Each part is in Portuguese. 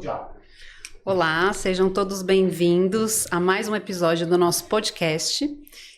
Já. Olá, sejam todos bem-vindos a mais um episódio do nosso podcast.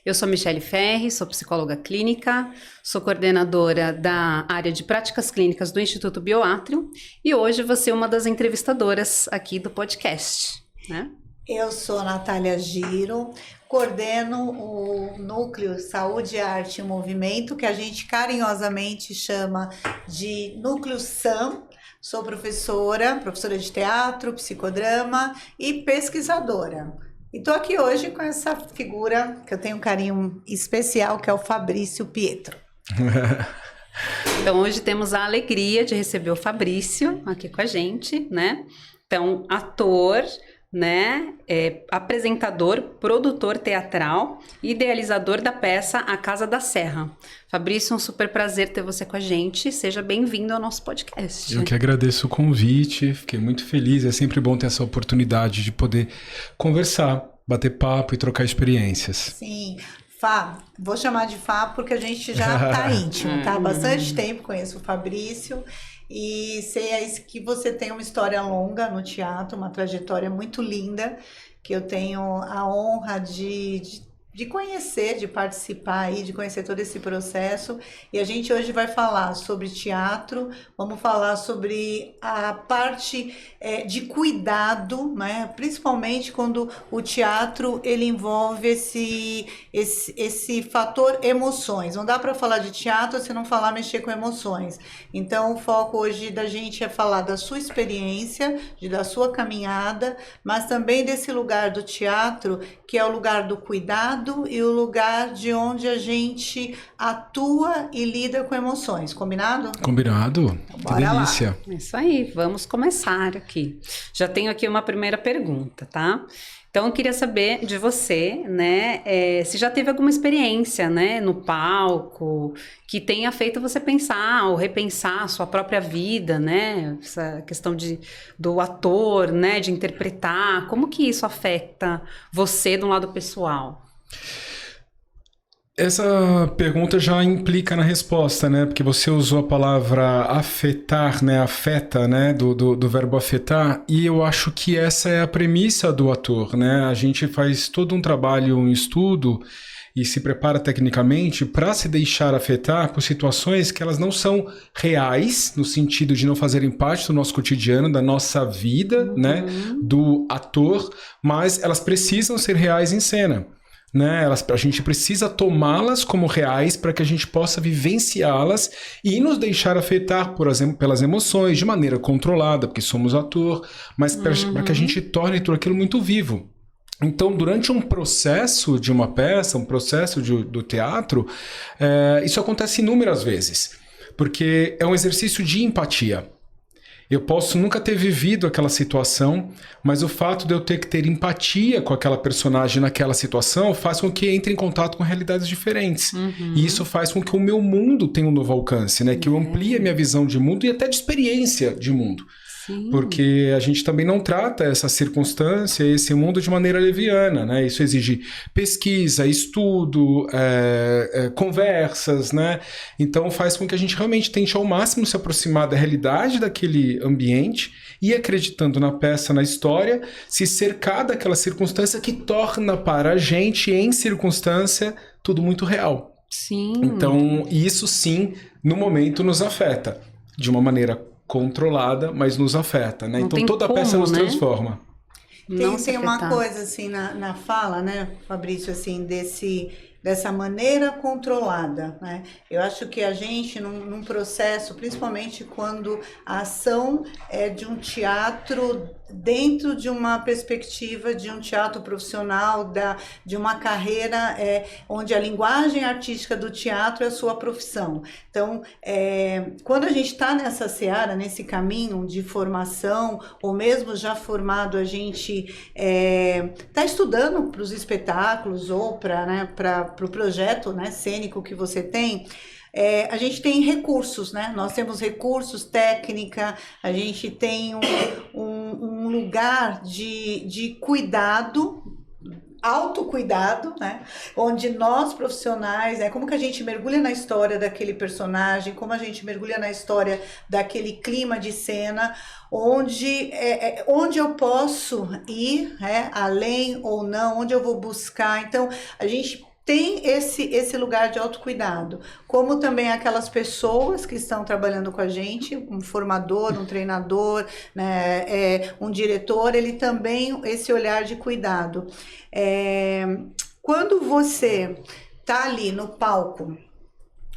Eu sou Michele Ferri, sou psicóloga clínica, sou coordenadora da área de práticas clínicas do Instituto Bioátrio e hoje vou ser uma das entrevistadoras aqui do podcast, né? Eu sou Natália Giro, coordeno o Núcleo Saúde, Arte e Movimento, que a gente carinhosamente chama de Núcleo SAM. Sou professora de teatro, psicodrama e pesquisadora. E estou aqui hoje com essa figura que eu tenho um carinho especial, que é o Fabrício Pietro. Então hoje temos a alegria de receber o Fabrício aqui com a gente, né? Então, ator, né, apresentador, produtor teatral e idealizador da peça A Casa da Serra. Fabrício, um super prazer ter você com a gente. Seja bem-vindo ao nosso podcast. Eu que agradeço o convite, fiquei muito feliz. É sempre bom ter essa oportunidade de poder conversar, bater papo e trocar experiências. Sim, Fá, vou chamar de Fá porque a gente já está íntimo, tá? Há bastante tempo conheço o Fabrício. E sei que você tem uma história longa no teatro, uma trajetória muito linda, que eu tenho a honra de conhecer, de participar aí, de conhecer todo esse processo. E a gente hoje vai falar sobre teatro, vamos falar sobre a parte de cuidado, né? Principalmente quando o teatro ele envolve esse fator emoções. Não dá para falar de teatro se não falar mexer com emoções. Então o foco hoje da gente é falar da sua experiência, da sua caminhada, mas também desse lugar do teatro, que é o lugar do cuidado e o lugar de onde a gente atua e lida com emoções. Combinado? Combinado. Então, que delícia. É isso aí, vamos começar aqui. Já tenho aqui uma primeira pergunta, tá? Então, eu queria saber de você, né, se já teve alguma experiência, né, no palco, que tenha feito você pensar ou repensar a sua própria vida, né, essa questão do ator, né, de interpretar, como que isso afeta você do lado pessoal? Essa pergunta já implica na resposta, né? Porque você usou a palavra afetar, né? Afeta, né? Do verbo afetar. E eu acho que essa é a premissa do ator, né? A gente faz todo um trabalho, um estudo e se prepara tecnicamente para se deixar afetar por situações que elas não são reais, no sentido de não fazerem parte do nosso cotidiano, da nossa vida, né? Do ator, mas elas precisam ser reais em cena. Né? A gente precisa tomá-las como reais para que a gente possa vivenciá-las e nos deixar afetar, por exemplo, pelas emoções de maneira controlada, porque somos ator, mas para que a gente torne tudo aquilo muito vivo. Então, durante um processo de uma peça, um processo do teatro, isso acontece inúmeras vezes, porque é um exercício de empatia. Eu posso nunca ter vivido aquela situação, mas o fato de eu ter que ter empatia com aquela personagem naquela situação faz com que entre em contato com realidades diferentes. E isso faz com que o meu mundo tenha um novo alcance, né? Que eu amplie a minha visão de mundo e até de experiência de mundo. Sim. Porque a gente também não trata essa circunstância, esse mundo de maneira leviana, né? Isso exige pesquisa, estudo, conversas, né? Então faz com que a gente realmente tente ao máximo se aproximar da realidade daquele ambiente e acreditando na peça, na história, se cercar daquela circunstância que torna para a gente, em circunstância, tudo muito real. Sim. Então isso sim, no momento nos afeta, de uma maneira controlada, mas nos afeta, né? Não então toda a peça nos transforma. Tem uma coisa assim na fala, né, Fabrício, assim, dessa maneira controlada, né? Eu acho que a gente, num processo, principalmente quando a ação é de um teatro dentro de uma perspectiva de um teatro profissional, de uma carreira onde a linguagem artística do teatro é a sua profissão. Então, quando a gente está nessa seara, nesse caminho de formação, ou mesmo já formado, a gente está estudando para os espetáculos ou para o projeto, né, cênico que você tem. A gente tem recursos, né? Nós temos recursos, técnica, a gente tem um lugar de cuidado autocuidado, né? Onde nós profissionais, como que a gente mergulha na história daquele personagem, como a gente mergulha na história daquele clima de cena, onde eu posso ir, além ou não, onde eu vou buscar. Então, a gente tem esse lugar de autocuidado, como também aquelas pessoas que estão trabalhando com a gente, um formador, um treinador, né, um diretor, ele também, esse olhar de cuidado. Quando você está ali no palco,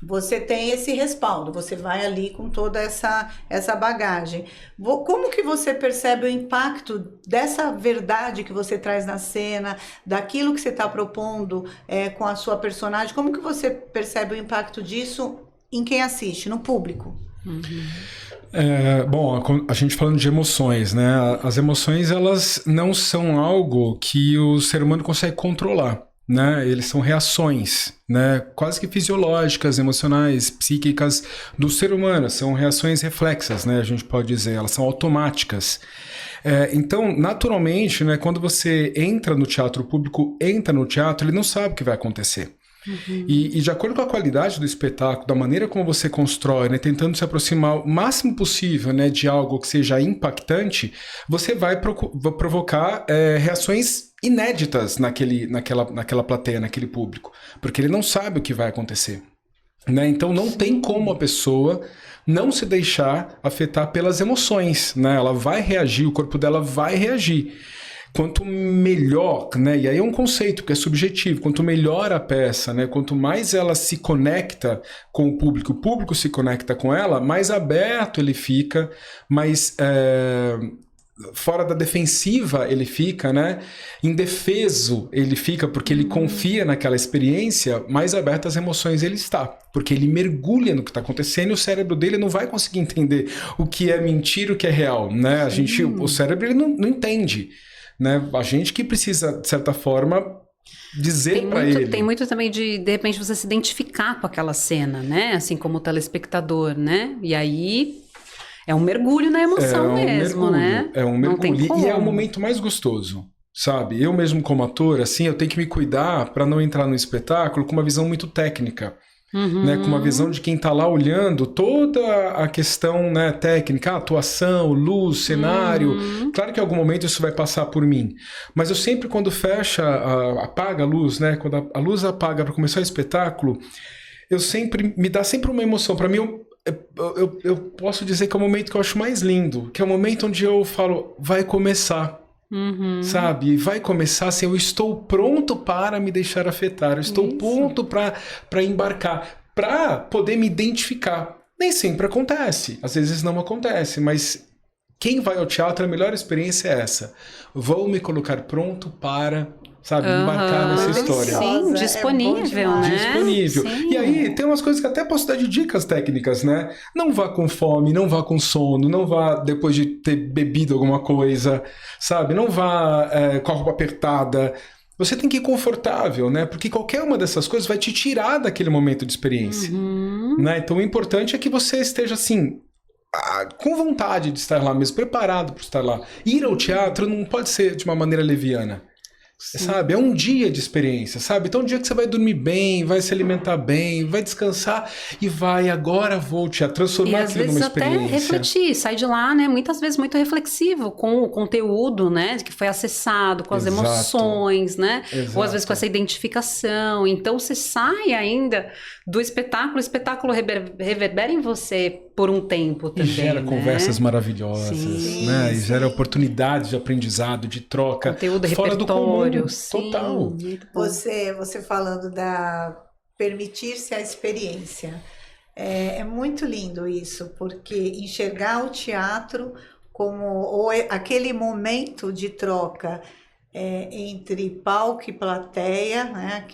você tem esse respaldo, você vai ali com toda essa bagagem. Como que você percebe o impacto dessa verdade que você traz na cena, daquilo que você está propondo com a sua personagem? Como que você percebe o impacto disso em quem assiste, no público? Bom, a gente falando de emoções, né? As emoções, elas não são algo que o ser humano consegue controlar. Né? Eles são reações, né? Quase que fisiológicas, emocionais, psíquicas do ser humano. São reações reflexas, né? A gente pode dizer, elas são automáticas. Então, naturalmente, né, quando você entra no teatro, o público entra no teatro, ele não sabe o que vai acontecer. Uhum. E de acordo com a qualidade do espetáculo, da maneira como você constrói, né, tentando se aproximar o máximo possível, né, de algo que seja impactante, você vai provocar reações inéditas naquela plateia, naquele público, porque ele não sabe o que vai acontecer. Né? Então não tem como a pessoa não se deixar afetar pelas emoções. Né? Ela vai reagir, o corpo dela vai reagir. Quanto melhor, né? E aí é um conceito que é subjetivo, quanto melhor a peça, né? Quanto mais ela se conecta com o público se conecta com ela, mais aberto ele fica, mais fora da defensiva ele fica, né? Indefeso ele fica, porque ele confia naquela experiência, mais aberto às emoções ele está, porque ele mergulha no que está acontecendo e o cérebro dele não vai conseguir entender o que é mentira, o que é real, né? O cérebro ele não entende. Né? A gente que precisa, de certa forma, dizer para ele. Tem muito também de repente, você se identificar com aquela cena, né? Assim como o telespectador, né? E aí é um mergulho na emoção mesmo, né? É um mergulho. E é o momento mais gostoso, sabe? Eu mesmo como ator, assim, eu tenho que me cuidar para não entrar no espetáculo com uma visão muito técnica. Uhum. Né, com uma visão de quem está lá olhando toda a questão, né, técnica, atuação, luz, cenário. Claro que em algum momento isso vai passar por mim, mas eu sempre, quando fecha, apaga a luz, né, quando a luz apaga para começar o espetáculo, me dá sempre uma emoção. Para mim, eu posso dizer que é o momento que eu acho mais lindo, que é o momento onde eu falo, vai começar. Uhum. Sabe? Vai começar assim, eu estou pronto para me deixar afetar, eu estou pronto para embarcar, para poder me identificar. Nem sempre acontece, às vezes não acontece, mas quem vai ao teatro, a melhor experiência é essa. Vou me colocar pronto para, sabe, embarcar nessa história. Sim, disponível, né? Disponível. Sim. E aí, tem umas coisas que até posso dar de dicas técnicas, né? Não vá com fome, não vá com sono, não vá depois de ter bebido alguma coisa, sabe? Não vá com a roupa apertada. Você tem que ir confortável, né? Porque qualquer uma dessas coisas vai te tirar daquele momento de experiência. Né? Então, o importante é que você esteja, assim, com vontade de estar lá mesmo, preparado para estar lá. Ir ao teatro não pode ser de uma maneira leviana. Sabe? É um dia de experiência, sabe? Então é um dia que você vai dormir bem, vai se alimentar bem, vai descansar e agora volte a transformar aquilo numa experiência. E às vezes até refletir, sai de lá, né? Muitas vezes muito reflexivo com o conteúdo, né? Que foi acessado, com as emoções, né? Exato. Ou às vezes com essa identificação. Então você sai ainda do espetáculo, o espetáculo reverbera em você por um tempo também. E gera conversas maravilhosas, né? E gera oportunidades de aprendizado, de troca. Conteúdo, fora do comum. Total. Você falando da permitir-se a experiência. É muito lindo isso, porque enxergar o teatro como aquele momento de troca entre palco e plateia, né?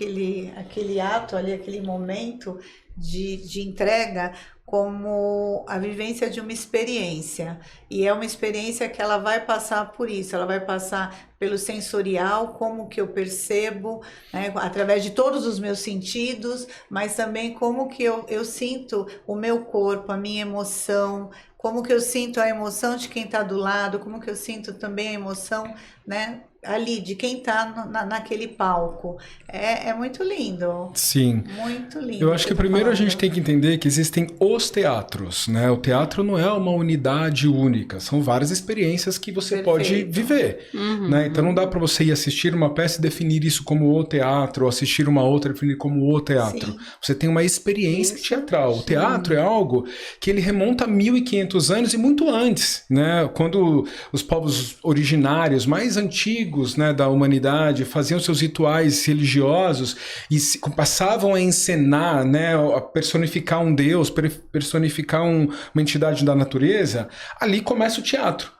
aquele ato ali, aquele momento de entrega, como a vivência de uma experiência. E é uma experiência que ela vai passar por isso, ela vai passar pelo sensorial, como que eu percebo, né, através de todos os meus sentidos, mas também como que eu sinto o meu corpo, a minha emoção, como que eu sinto a emoção de quem está do lado, como que eu sinto também a emoção, né, ali, de quem está naquele palco. É muito lindo. Sim. Muito lindo. Eu acho que primeiro a gente tem que entender que existem os teatros, né? O teatro não é uma unidade única, são várias experiências que você pode viver, né? Então não dá para você ir assistir uma peça e definir isso como o teatro, ou assistir uma outra e definir como o teatro. Sim. Você tem uma experiência teatral. O teatro é algo que ele remonta a 1500 anos e muito antes, né? Quando os povos originários mais antigos, né, da humanidade faziam seus rituais religiosos e passavam a encenar, né, a personificar um deus, personificar uma entidade da natureza, ali começa o teatro.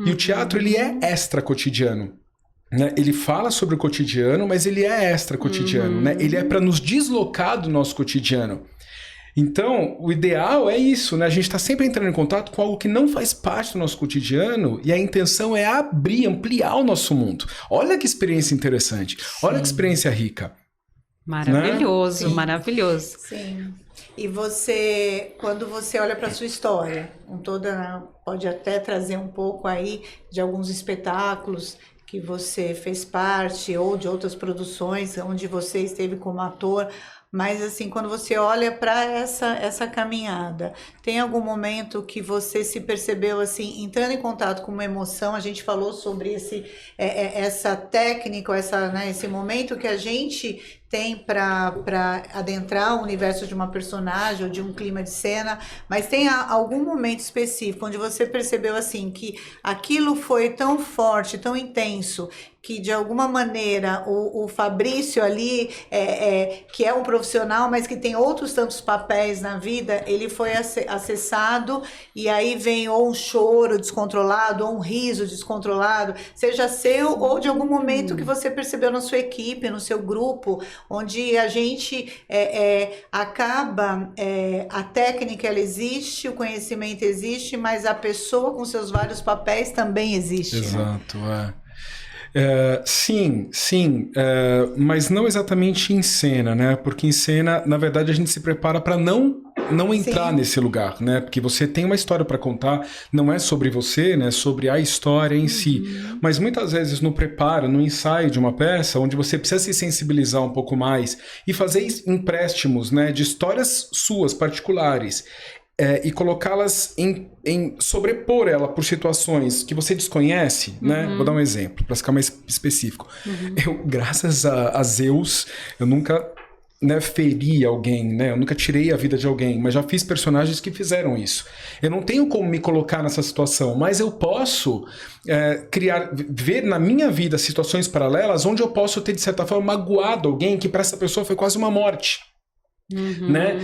E o teatro, ele é extra-cotidiano. Né? Ele fala sobre o cotidiano, mas ele é extra-cotidiano. Né? Ele é para nos deslocar do nosso cotidiano. Então, o ideal é isso, né? A gente está sempre entrando em contato com algo que não faz parte do nosso cotidiano e a intenção é abrir, ampliar o nosso mundo. Olha que experiência interessante, olha que experiência rica. Maravilhoso, né? Maravilhoso. Sim. E quando você olha para a sua história, pode até trazer um pouco aí de alguns espetáculos que você fez parte ou de outras produções onde você esteve como ator. Mas assim, quando você olha para essa caminhada, tem algum momento que você se percebeu assim, entrando em contato com uma emoção? A gente falou sobre essa técnica, esse momento que a gente tem para adentrar o universo de uma personagem ou de um clima de cena, mas tem algum momento específico onde você percebeu assim que aquilo foi tão forte, tão intenso, que de alguma maneira o Fabrício ali, que é um profissional, mas que tem outros tantos papéis na vida, ele foi acessado e aí vem ou um choro descontrolado, ou um riso descontrolado, seja seu ou de algum momento que você percebeu na sua equipe, no seu grupo, onde a gente acaba, a técnica ela existe, o conhecimento existe, mas a pessoa com seus vários papéis também existe. Exato, sim, mas não exatamente em cena, né? Porque em cena, na verdade, a gente se prepara para não entrar nesse lugar, né? Porque você tem uma história para contar, não é sobre você, né? Sobre a história em si. Mas muitas vezes no preparo, no ensaio de uma peça, onde você precisa se sensibilizar um pouco mais e fazer empréstimos, né? De histórias suas, particulares. E colocá-las sobrepor ela por situações que você desconhece, né? Vou dar um exemplo, para ficar mais específico. Eu, graças a Zeus, eu nunca feri alguém, né? Eu nunca tirei a vida de alguém, mas já fiz personagens que fizeram isso. Eu não tenho como me colocar nessa situação, mas eu posso ver na minha vida situações paralelas onde eu posso ter, de certa forma, magoado alguém que para essa pessoa foi quase uma morte. Né?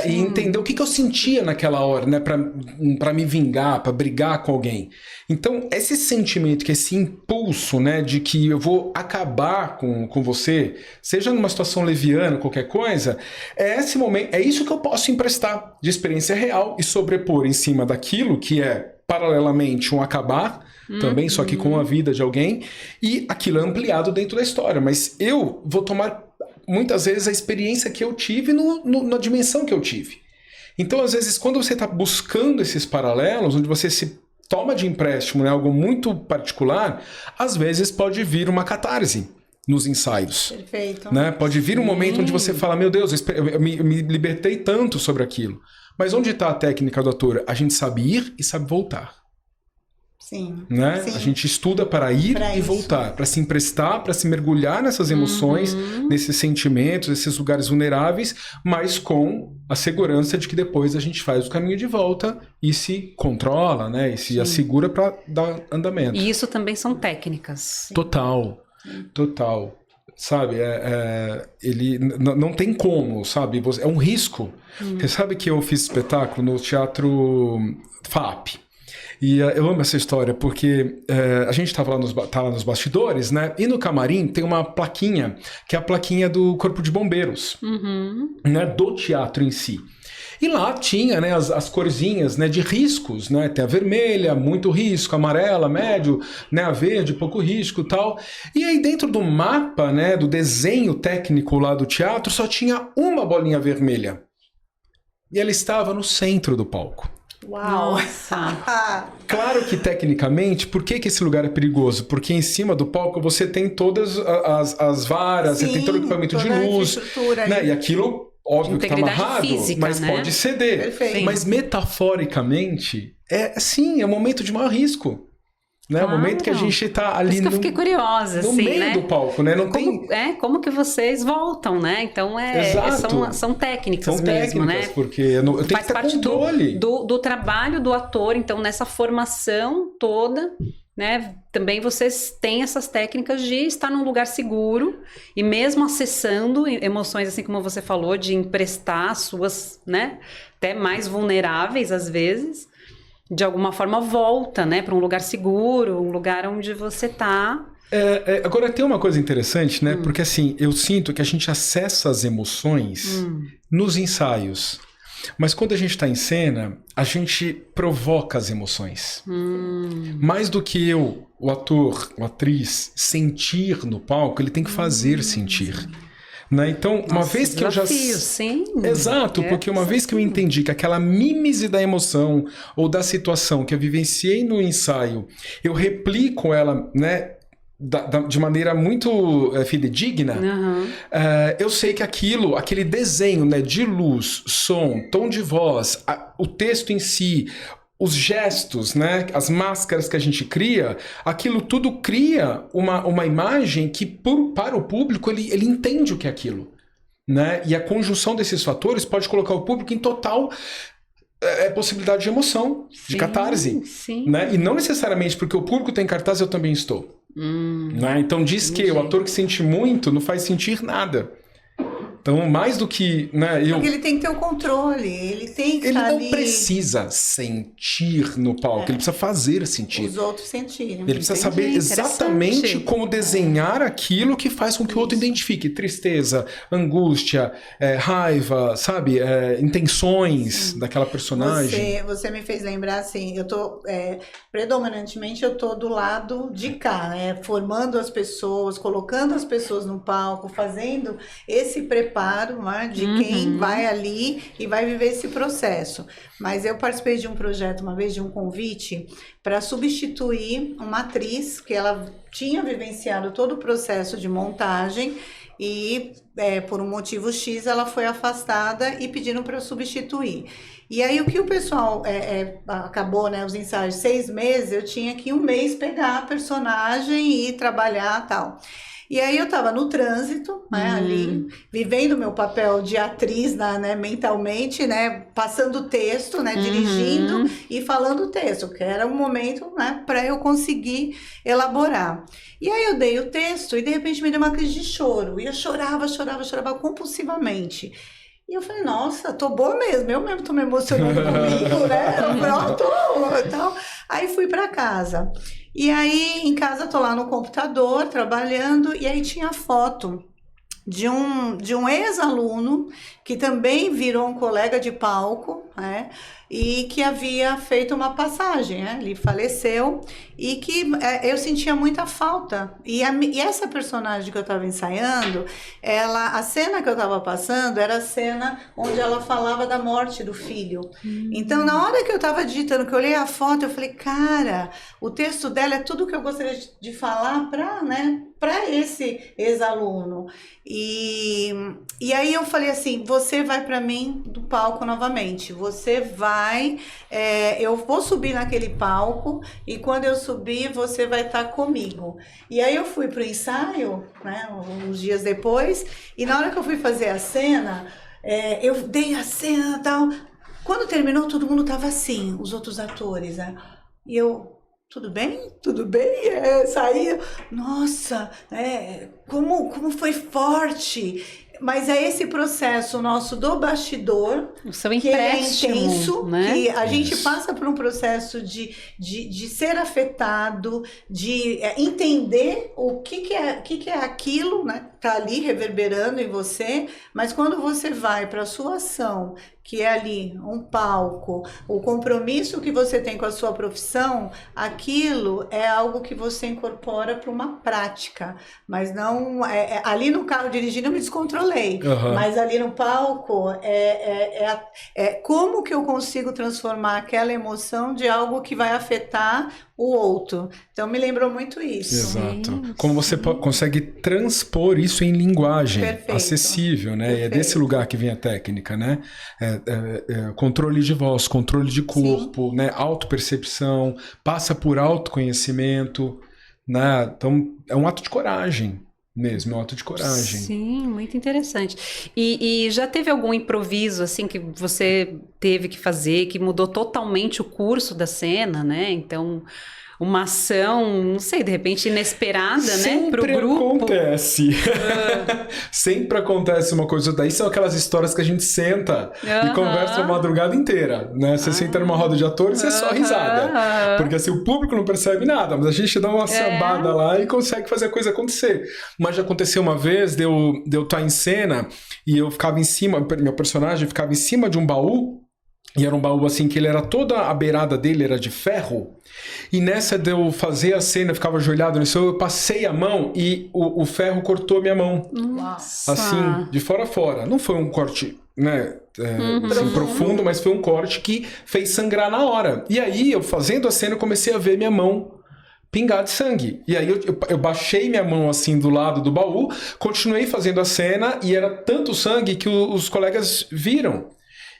E entender o que eu sentia naquela hora, né? Para me vingar, para brigar com alguém. Então, esse sentimento, esse impulso, né? De que eu vou acabar com você, seja numa situação leviana, qualquer coisa, esse momento, é isso que eu posso emprestar de experiência real e sobrepor em cima daquilo que é paralelamente um acabar, também, só que com a vida de alguém, e aquilo é ampliado dentro da história. Mas eu vou tomar muitas vezes a experiência que eu tive na dimensão que eu tive. Então, às vezes, quando você está buscando esses paralelos, onde você se toma de empréstimo, né, algo muito particular, às vezes pode vir uma catarse nos ensaios. Perfeito. Né? Pode vir um momento onde você fala, meu Deus, eu me libertei tanto sobre aquilo. Mas onde está a técnica do ator? A gente sabe ir e sabe voltar. Sim, né? sim. A gente estuda para ir e voltar, para se emprestar, para se mergulhar nessas emoções, nesses sentimentos, nesses lugares vulneráveis, mas com a segurança de que depois a gente faz o caminho de volta e se controla, né? E se assegura para dar andamento. E isso também são técnicas. Total. Sabe, ele não tem como, sabe? É um risco. Você sabe que eu fiz espetáculo no Teatro FAP. E eu amo essa história, porque a gente estava lá nos bastidores, né? E no camarim tem uma plaquinha, que é a plaquinha do Corpo de Bombeiros, né? Do teatro em si. E lá tinha, né, as corzinhas, né, de riscos, né? Tem a vermelha, muito risco, a amarela, médio, né, a verde, pouco risco e tal. E aí dentro do mapa, né, do desenho técnico lá do teatro, só tinha uma bolinha vermelha. E ela estava no centro do palco. Uau! Nossa. Claro que tecnicamente, por que esse lugar é perigoso? Porque em cima do palco você tem todas as varas, Sim, você tem todo o equipamento de toda a luz, estrutura né? ali. E aquilo, óbvio que está Integridade amarrado, física, mas né? pode ceder. Perfeito. Mas metaforicamente, é um momento de maior risco. Né? Claro. O momento que a gente está Por ali isso que eu fiquei curiosa, no assim, meio né? do palco, né? Não Como, tem... como que vocês voltam, né? Então, Exato. são técnicas São mesmo, técnicas, né? porque eu tenho Faz que ter parte controle. do trabalho do ator, então, nessa formação toda, né? Também vocês têm essas técnicas de estar num lugar seguro e mesmo acessando emoções, assim como você falou, de emprestar suas, né? Até mais vulneráveis, às vezes, de alguma forma volta, né? Para um lugar seguro, um lugar onde você tá. Agora tem uma coisa interessante, né? Porque assim, eu sinto que a gente acessa as emoções nos ensaios. Mas quando a gente está em cena, a gente provoca as emoções. Mais do que o ator, a atriz, sentir no palco, ele tem que fazer sentir. Né? Então, uma vez que desafio, eu já... sim. Exato, porque uma vez que eu entendi que aquela mímese da emoção ou da situação que eu vivenciei no ensaio, eu replico ela, né, de maneira muito fidedigna, eu sei que aquele desenho, né, de luz, som, tom de voz, o texto em si, os gestos, né, as máscaras que a gente cria, aquilo tudo cria uma imagem que para o público ele entende o que é aquilo. Né? E a conjunção desses fatores pode colocar o público em total possibilidade de emoção, de catarse. Sim. Né? E não necessariamente porque o público tem cartaz, eu também estou. Né? Então diz que o ator que sente muito não faz sentir nada. Então, mais do que... Né, Porque ele tem que ter o controle, ele tem que ele estar não ali. precisa sentir no palco, ele precisa fazer sentir. Os outros sentirem. Ele precisa saber exatamente como desenhar aquilo que faz com que o outro identifique. Tristeza, angústia, raiva, sabe? Intenções daquela personagem. Você me fez lembrar, assim, eu tô... predominantemente eu tô do lado de cá, né? Formando as pessoas, colocando as pessoas no palco, fazendo esse preparo, né, de quem vai ali e vai viver esse processo. Mas eu participei de um projeto uma vez, de um convite, para substituir uma atriz que ela tinha vivenciado todo o processo de montagem e por um motivo X ela foi afastada e pediram para substituir. E aí o que o pessoal acabou, né, os ensaios 6 meses, eu tinha que 1 mês pegar a personagem e trabalhar e tal. E aí eu estava no trânsito, né, ali, vivendo o meu papel de atriz, né, mentalmente, né, passando o texto, né, dirigindo e falando o texto, que era um momento, né, para eu conseguir elaborar. E aí eu dei o texto e de repente me deu uma crise de choro. E eu chorava compulsivamente. E eu falei, nossa, tô boa mesmo, eu mesmo tô me emocionando comigo, né? Pronto, tal. Aí fui para casa. E aí, em casa, tô lá no computador, trabalhando, e aí tinha foto de um ex-aluno que também virou um colega de palco, né? E que havia feito uma passagem, né? Ele faleceu e que eu sentia muita falta. E essa personagem que eu estava ensaiando, a cena que eu estava passando era a cena onde ela falava da morte do filho. Então, na hora que eu estava digitando, que eu olhei a foto, eu falei, cara, o texto dela é tudo que eu gostaria de falar para esse ex-aluno. E aí eu falei assim, você vai para mim do palco novamente, você vai, eu vou subir naquele palco e quando eu subir você vai estar comigo. E aí eu fui pro ensaio, né, uns dias depois, e na hora que eu fui fazer a cena, eu dei a cena e tal, quando terminou todo mundo tava assim, os outros atores, né, e eu... Tudo bem? Tudo bem? Saí, nossa, como foi forte. Mas é esse processo nosso do bastidor, o seu que é empréstimo, intenso, né? que a gente passa por um processo de ser afetado, de entender o que é aquilo, né? Tá ali reverberando em você, mas quando você vai para a sua ação, que é ali um palco, o compromisso que você tem com a sua profissão, aquilo é algo que você incorpora para uma prática, mas não... ali no carro dirigindo eu me descontrolei. falei. Mas ali no palco, como que eu consigo transformar aquela emoção de algo que vai afetar o outro. Então, me lembrou muito isso. Exato. Como você consegue transpor isso em linguagem acessível, né? É desse lugar que vem a técnica, né? Controle de voz, controle de corpo, né? Autopercepção, passa por autoconhecimento, né? Então, é um ato de coragem mesmo, é um ato de coragem. Sim, muito interessante. E já teve algum improviso, assim, que você teve que fazer, que mudou totalmente o curso da cena, né? Então, uma ação, não sei, de repente inesperada, né? Pro grupo. Sempre acontece uma coisa. Daí são aquelas histórias que a gente senta e conversa a madrugada inteira, né? Você senta numa roda de atores e é só risada. Porque assim, o público não percebe nada, mas a gente dá uma sambada lá e consegue fazer a coisa acontecer. Mas já aconteceu uma vez de eu estar em cena e eu ficava em cima, meu personagem ficava em cima de um baú. E era um baú assim que ele era toda a beirada dele era de ferro. E nessa de eu fazer a cena, eu ficava ajoelhado nisso, eu passei a mão e o ferro cortou a minha mão. Nossa. Assim, de fora a fora. Não foi um corte, né, assim, profundo, mas foi um corte que fez sangrar na hora. E aí, eu fazendo a cena, eu comecei a ver minha mão pingar de sangue. E aí eu baixei minha mão assim do lado do baú, continuei fazendo a cena e era tanto sangue que os colegas viram.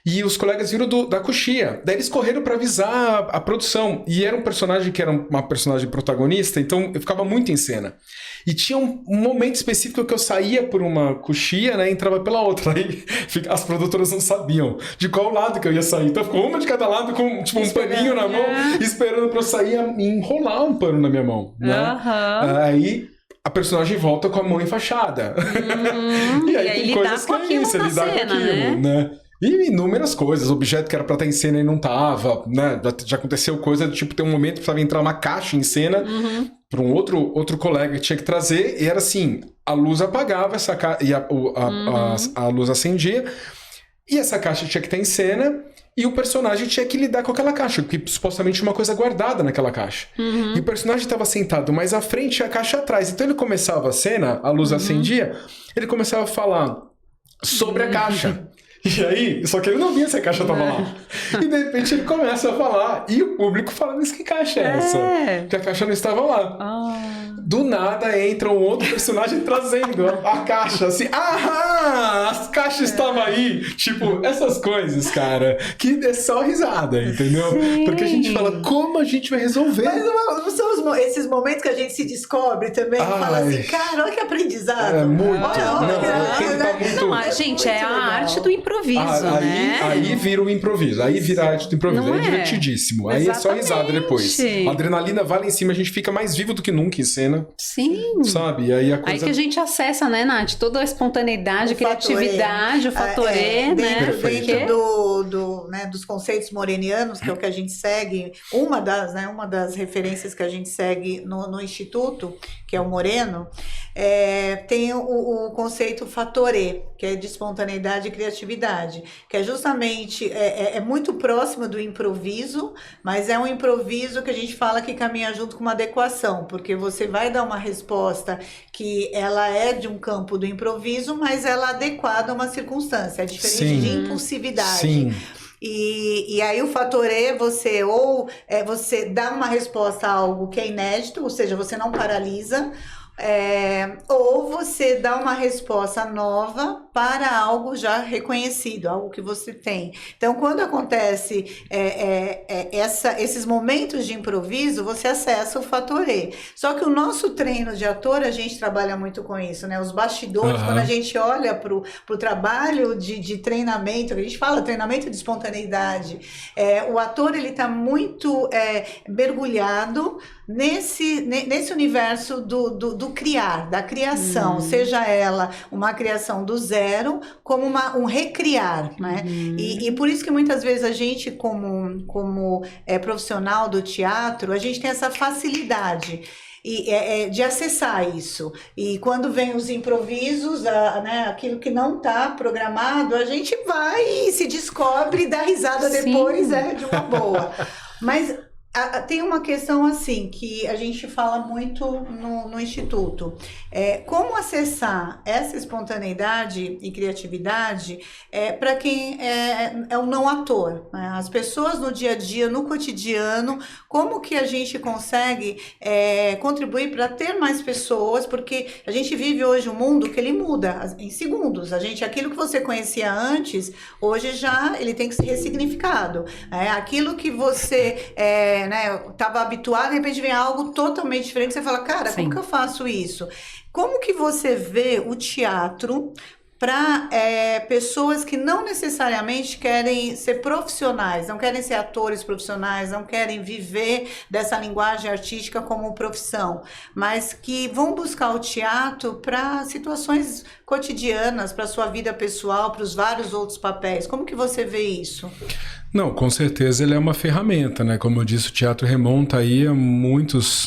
E os colegas viram da coxia. Daí eles correram para avisar a produção. E era um personagem que era uma personagem protagonista, então eu ficava muito em cena. E tinha um momento específico que eu saía por uma coxia, né, e entrava pela outra. Aí as produtoras não sabiam de qual lado que eu ia sair. Então ficou uma de cada lado com tipo um paninho na mão, esperando para eu sair e enrolar um pano na minha mão, né? Aí a personagem volta com a mão enfaixada. E aí tem coisas que é isso, lidar com aquilo, né? E inúmeras coisas, objeto que era pra estar em cena e não tava, né? Já aconteceu coisa do tipo, tem um momento que precisava entrar uma caixa em cena para um outro colega que tinha que trazer, e era assim, a luz apagava, e a luz acendia, e essa caixa tinha que estar em cena, e o personagem tinha que lidar com aquela caixa, porque supostamente tinha uma coisa guardada naquela caixa. E o personagem estava sentado mais à frente e a caixa atrás. Então ele começava a cena, a luz acendia, ele começava a falar sobre a caixa. E aí, só que ele não via se a caixa tava lá. E de repente ele começa a falar, e o público fala, mas que caixa é essa? Porque a caixa não estava lá. Do nada entra um outro personagem trazendo a caixa, assim, as caixas estavam aí. Tipo, essas coisas, cara, que é só risada, entendeu? Sim. Porque a gente fala, como a gente vai resolver? Mas não são esses momentos que a gente se descobre também, fala assim, cara, olha que aprendizado. É muito. Gente, é a arte do improviso, né? Aí vira o improviso, aí vira a arte do improviso, aí é divertidíssimo. Aí é só risada depois. A adrenalina vai lá em cima, a gente fica mais vivo do que nunca em cena. Sim. Sabe? Aí a coisa... Aí que a gente acessa, né, Nath? Toda a espontaneidade, a criatividade, o fator E, né? Dentro dos conceitos morenianos, que é o que a gente segue, uma das referências que a gente segue no Instituto, que é o Moreno, tem o conceito fator E, que é de espontaneidade e criatividade, que é justamente, é muito próximo do improviso, mas é um improviso que a gente fala que caminha junto com uma adequação, porque você vai dar uma resposta que ela é de um campo do improviso, mas ela é adequada a uma circunstância, é diferente de impulsividade. Sim. E aí o fator E, você dá uma resposta a algo que é inédito, ou seja, você não paralisa, ou você dá uma resposta nova para algo já reconhecido, algo que você tem. Então, quando acontece esses momentos de improviso, você acessa o fator E. Só que o nosso treino de ator, a gente trabalha muito com isso, né? Os bastidores, quando a gente olha para o trabalho de treinamento, a gente fala treinamento de espontaneidade, o ator ele está muito mergulhado nesse universo do criar, da criação, seja ela uma criação do zero, como um recriar, né? E por isso que muitas vezes a gente, como profissional do teatro, a gente tem essa facilidade de acessar isso. E quando vem os improvisos, né, aquilo que não está programado, a gente vai e se descobre e dá risada depois, de uma boa. Mas Tem uma questão assim que a gente fala muito no Instituto. Como acessar essa espontaneidade e criatividade para quem é um não ator, né? As pessoas no dia a dia, no cotidiano, como que a gente consegue contribuir para ter mais pessoas, porque a gente vive hoje um mundo que ele muda em segundos. Aquilo que você conhecia antes, hoje já ele tem que ser ressignificado. Aquilo que você estava habituado, de repente vem algo totalmente diferente, você fala, cara, Sim. como que eu faço isso? Como que você vê o teatro para pessoas que não necessariamente querem ser profissionais, não querem ser atores profissionais, não querem viver dessa linguagem artística como profissão, mas que vão buscar o teatro para situações cotidianas, para sua vida pessoal, para os vários outros papéis? Como que você vê isso? Não, com certeza ele é uma ferramenta, né? Como eu disse, o teatro remonta aí a muitos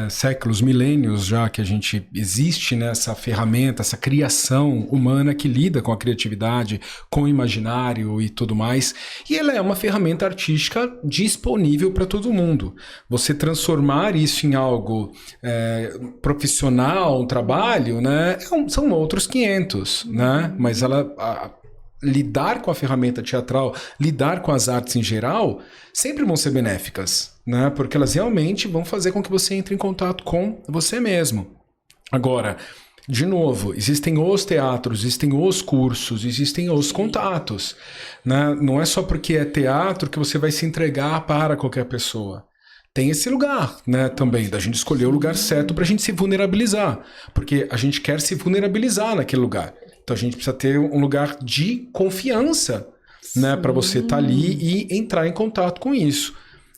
séculos, milênios já que a gente existe nessa ferramenta, essa criação humana que lida com a criatividade, com o imaginário e tudo mais. E ela é uma ferramenta artística disponível para todo mundo. Você transformar isso em algo profissional, um trabalho, né? São outros 500, né? Mas lidar com a ferramenta teatral, lidar com as artes em geral, sempre vão ser benéficas, né? Porque elas realmente vão fazer com que você entre em contato com você mesmo. Agora, de novo, existem os teatros, existem os cursos, existem os contatos, né? Não é só porque é teatro que você vai se entregar para qualquer pessoa. Tem esse lugar, né, também, da gente escolher o lugar certo para a gente se vulnerabilizar, porque a gente quer se vulnerabilizar naquele lugar. Então a gente precisa ter um lugar de confiança, né, para você estar ali e entrar em contato com isso.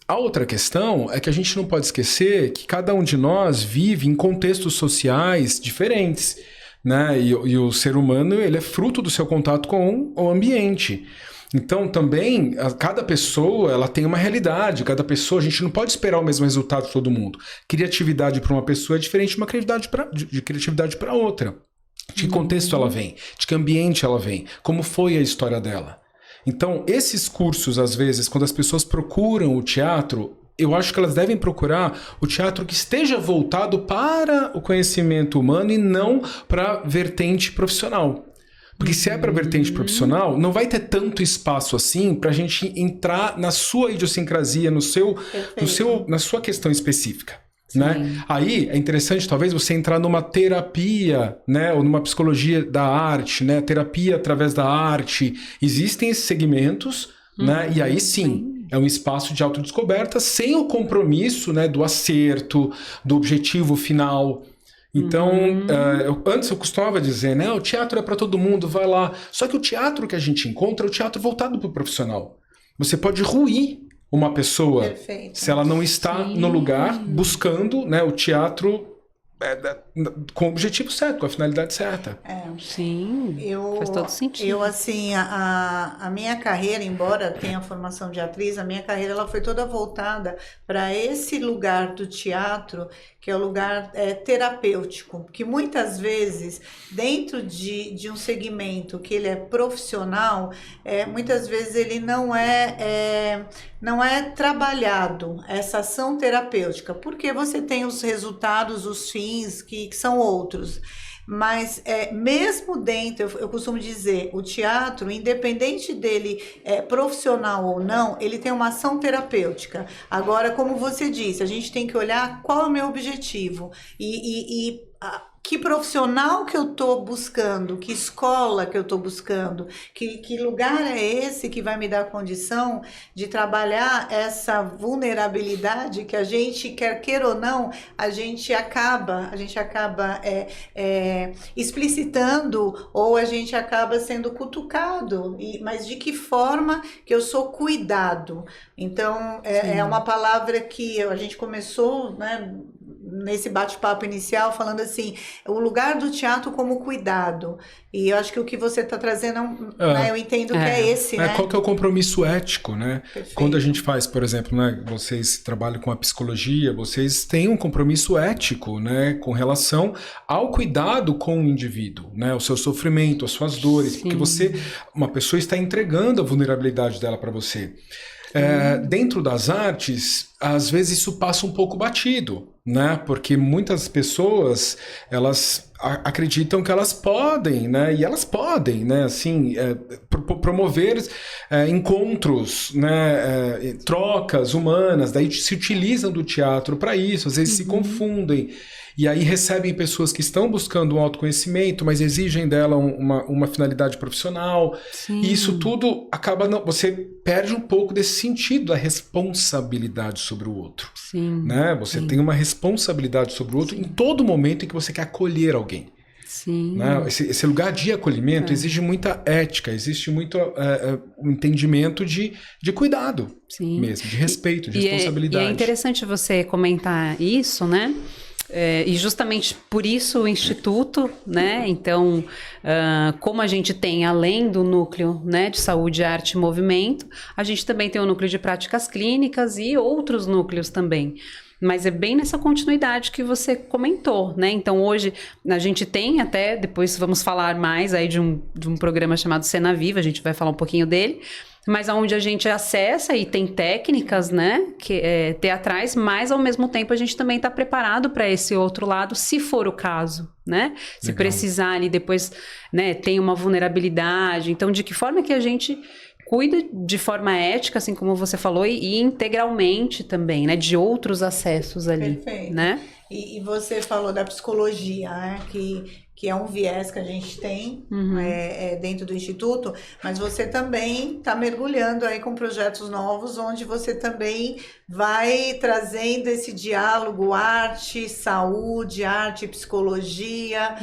A outra questão é que a gente não pode esquecer que cada um de nós vive em contextos sociais diferentes, né, e o ser humano ele é fruto do seu contato com o ambiente. Então também, cada pessoa ela tem uma realidade, cada pessoa, a gente não pode esperar o mesmo resultado de todo mundo. Criatividade para uma pessoa é diferente de uma criatividade para outra. De que contexto ela vem? De que ambiente ela vem? Como foi a história dela? Então, esses cursos, às vezes, quando as pessoas procuram o teatro, eu acho que elas devem procurar o teatro que esteja voltado para o conhecimento humano e não para a vertente profissional. Porque se é para vertente profissional, não vai ter tanto espaço assim para a gente entrar na sua idiosincrasia, na sua questão específica. Né? Aí é interessante talvez você entrar numa terapia, né? Ou numa psicologia da arte, né? Terapia através da arte. Existem esses segmentos, né? E aí sim, é um espaço de autodescoberta sem o compromisso, né? Do acerto, do objetivo final. Então, antes eu costumava dizer, né? O teatro é para todo mundo, vai lá. Só que o teatro que a gente encontra é o teatro voltado para o profissional. Você pode ruir uma pessoa, perfeito, se ela não está no lugar buscando, né, o teatro com o objetivo certo, com a finalidade certa. Sim, faz todo sentido. Eu, assim, a minha carreira, embora tenha formação de atriz, a minha carreira ela foi toda voltada para esse lugar do teatro, que é o lugar terapêutico, que muitas vezes, dentro de um segmento que ele é profissional, muitas vezes ele não é trabalhado, essa ação terapêutica, porque você tem os resultados, os fins que são outros. Mas mesmo dentro, eu costumo dizer, o teatro, independente dele profissional ou não, ele tem uma ação terapêutica. Agora, como você disse, a gente tem que olhar qual é o meu objetivo que profissional que eu estou buscando, que escola que eu estou buscando, que lugar é esse que vai me dar condição de trabalhar essa vulnerabilidade que a gente, quer queira ou não, a gente acaba explicitando ou a gente acaba sendo cutucado, mas de que forma que eu sou cuidado? Então, é uma palavra que a gente começou, né, nesse bate-papo inicial, falando assim, o lugar do teatro como cuidado. E eu acho que o que você está trazendo, né, eu entendo que é esse, né? Qual que é o compromisso ético, né? Perfeito. Quando a gente faz, por exemplo, né, vocês trabalham com a psicologia, vocês têm um compromisso ético, né, com relação ao cuidado com o indivíduo, né, o seu sofrimento, as suas dores, porque uma pessoa está entregando a vulnerabilidade dela para você. Dentro das artes, às vezes isso passa um pouco batido, né? Porque muitas pessoas, elas acreditam que elas podem, né? E elas podem, né? Assim, promover encontros, né? Trocas humanas, daí se utilizam do teatro para isso, às vezes se confundem. E aí recebem pessoas que estão buscando um autoconhecimento, mas exigem dela uma finalidade profissional. Sim. E isso tudo acaba... Você perde um pouco desse sentido da responsabilidade sobre o outro. Sim. Né? Você tem uma responsabilidade sobre o outro em todo momento em que você quer acolher alguém. Sim. Né? Esse lugar de acolhimento exige muita ética, existe muito entendimento de cuidado mesmo, de respeito, de responsabilidade. E é interessante você comentar isso, né? E justamente por isso o Instituto, né? Então, como a gente tem, além do núcleo, né, de saúde, arte e movimento, a gente também tem o núcleo de práticas clínicas e outros núcleos também. Mas é bem nessa continuidade que você comentou, né? Então, hoje, a gente tem até, depois vamos falar mais aí de um programa chamado Cena Viva, a gente vai falar um pouquinho dele, mas onde a gente acessa e tem técnicas, né, teatrais, mas ao mesmo tempo a gente também está preparado para esse outro lado, se for o caso, né? Se precisar ali depois, né, tem uma vulnerabilidade. Então, de que forma que a gente cuida de forma ética, assim como você falou, e integralmente também, né, de outros acessos ali. Perfeito. Né? E você falou da psicologia, né, que é um viés que a gente tem dentro do Instituto, mas você também está mergulhando aí com projetos novos, onde você também vai trazendo esse diálogo arte, saúde, arte, psicologia.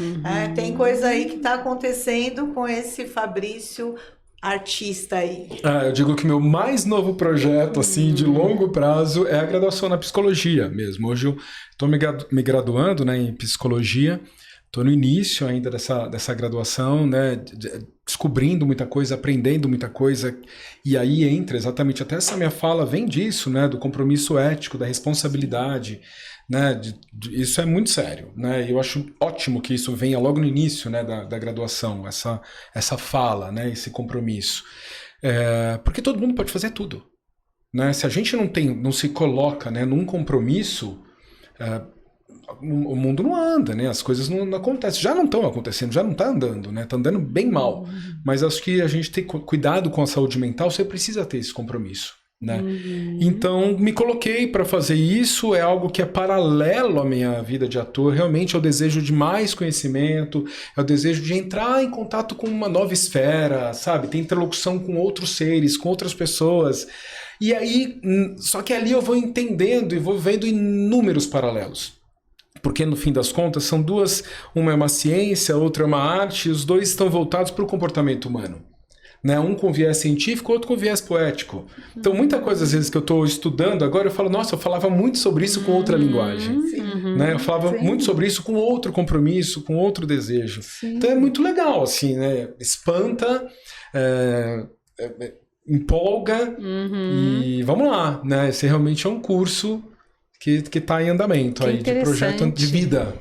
Tem coisa aí que está acontecendo com esse Fabrício artista aí. Eu digo que meu mais novo projeto, assim, de longo prazo, é a graduação na psicologia mesmo. Hoje eu estou me graduando, né, em psicologia. Estou no início ainda dessa graduação, né, descobrindo muita coisa, aprendendo muita coisa, e aí entra exatamente, até essa minha fala vem disso, né, do compromisso ético, da responsabilidade, né, isso é muito sério, né, eu acho ótimo que isso venha logo no início, né, da graduação, essa fala, né, esse compromisso, porque todo mundo pode fazer tudo, né, se a gente não se coloca, né, num compromisso, o mundo não anda, né? As coisas não acontecem. Já não estão acontecendo, já não está andando, né? Está andando bem mal. Mas acho que a gente tem cuidado com a saúde mental, você precisa ter esse compromisso, né? Então, me coloquei para fazer isso, é algo que é paralelo à minha vida de ator. Realmente é o desejo de mais conhecimento, é o desejo de entrar em contato com uma nova esfera, sabe? Ter interlocução com outros seres, com outras pessoas. E aí, só que ali eu vou entendendo e vou vendo inúmeros paralelos. Porque no fim das contas são duas, uma é uma ciência, outra é uma arte, e os dois estão voltados para o comportamento humano. Né? Um com viés científico, outro com viés poético. Então muita coisa às vezes que eu estou estudando agora, eu falo, nossa, eu falava muito sobre isso com outra linguagem. Né? Eu falava muito sobre isso com outro compromisso, com outro desejo. Então é muito legal, assim, né? Espanta, empolga e vamos lá, né? Esse realmente é um curso que está em andamento aí, de projeto de vida.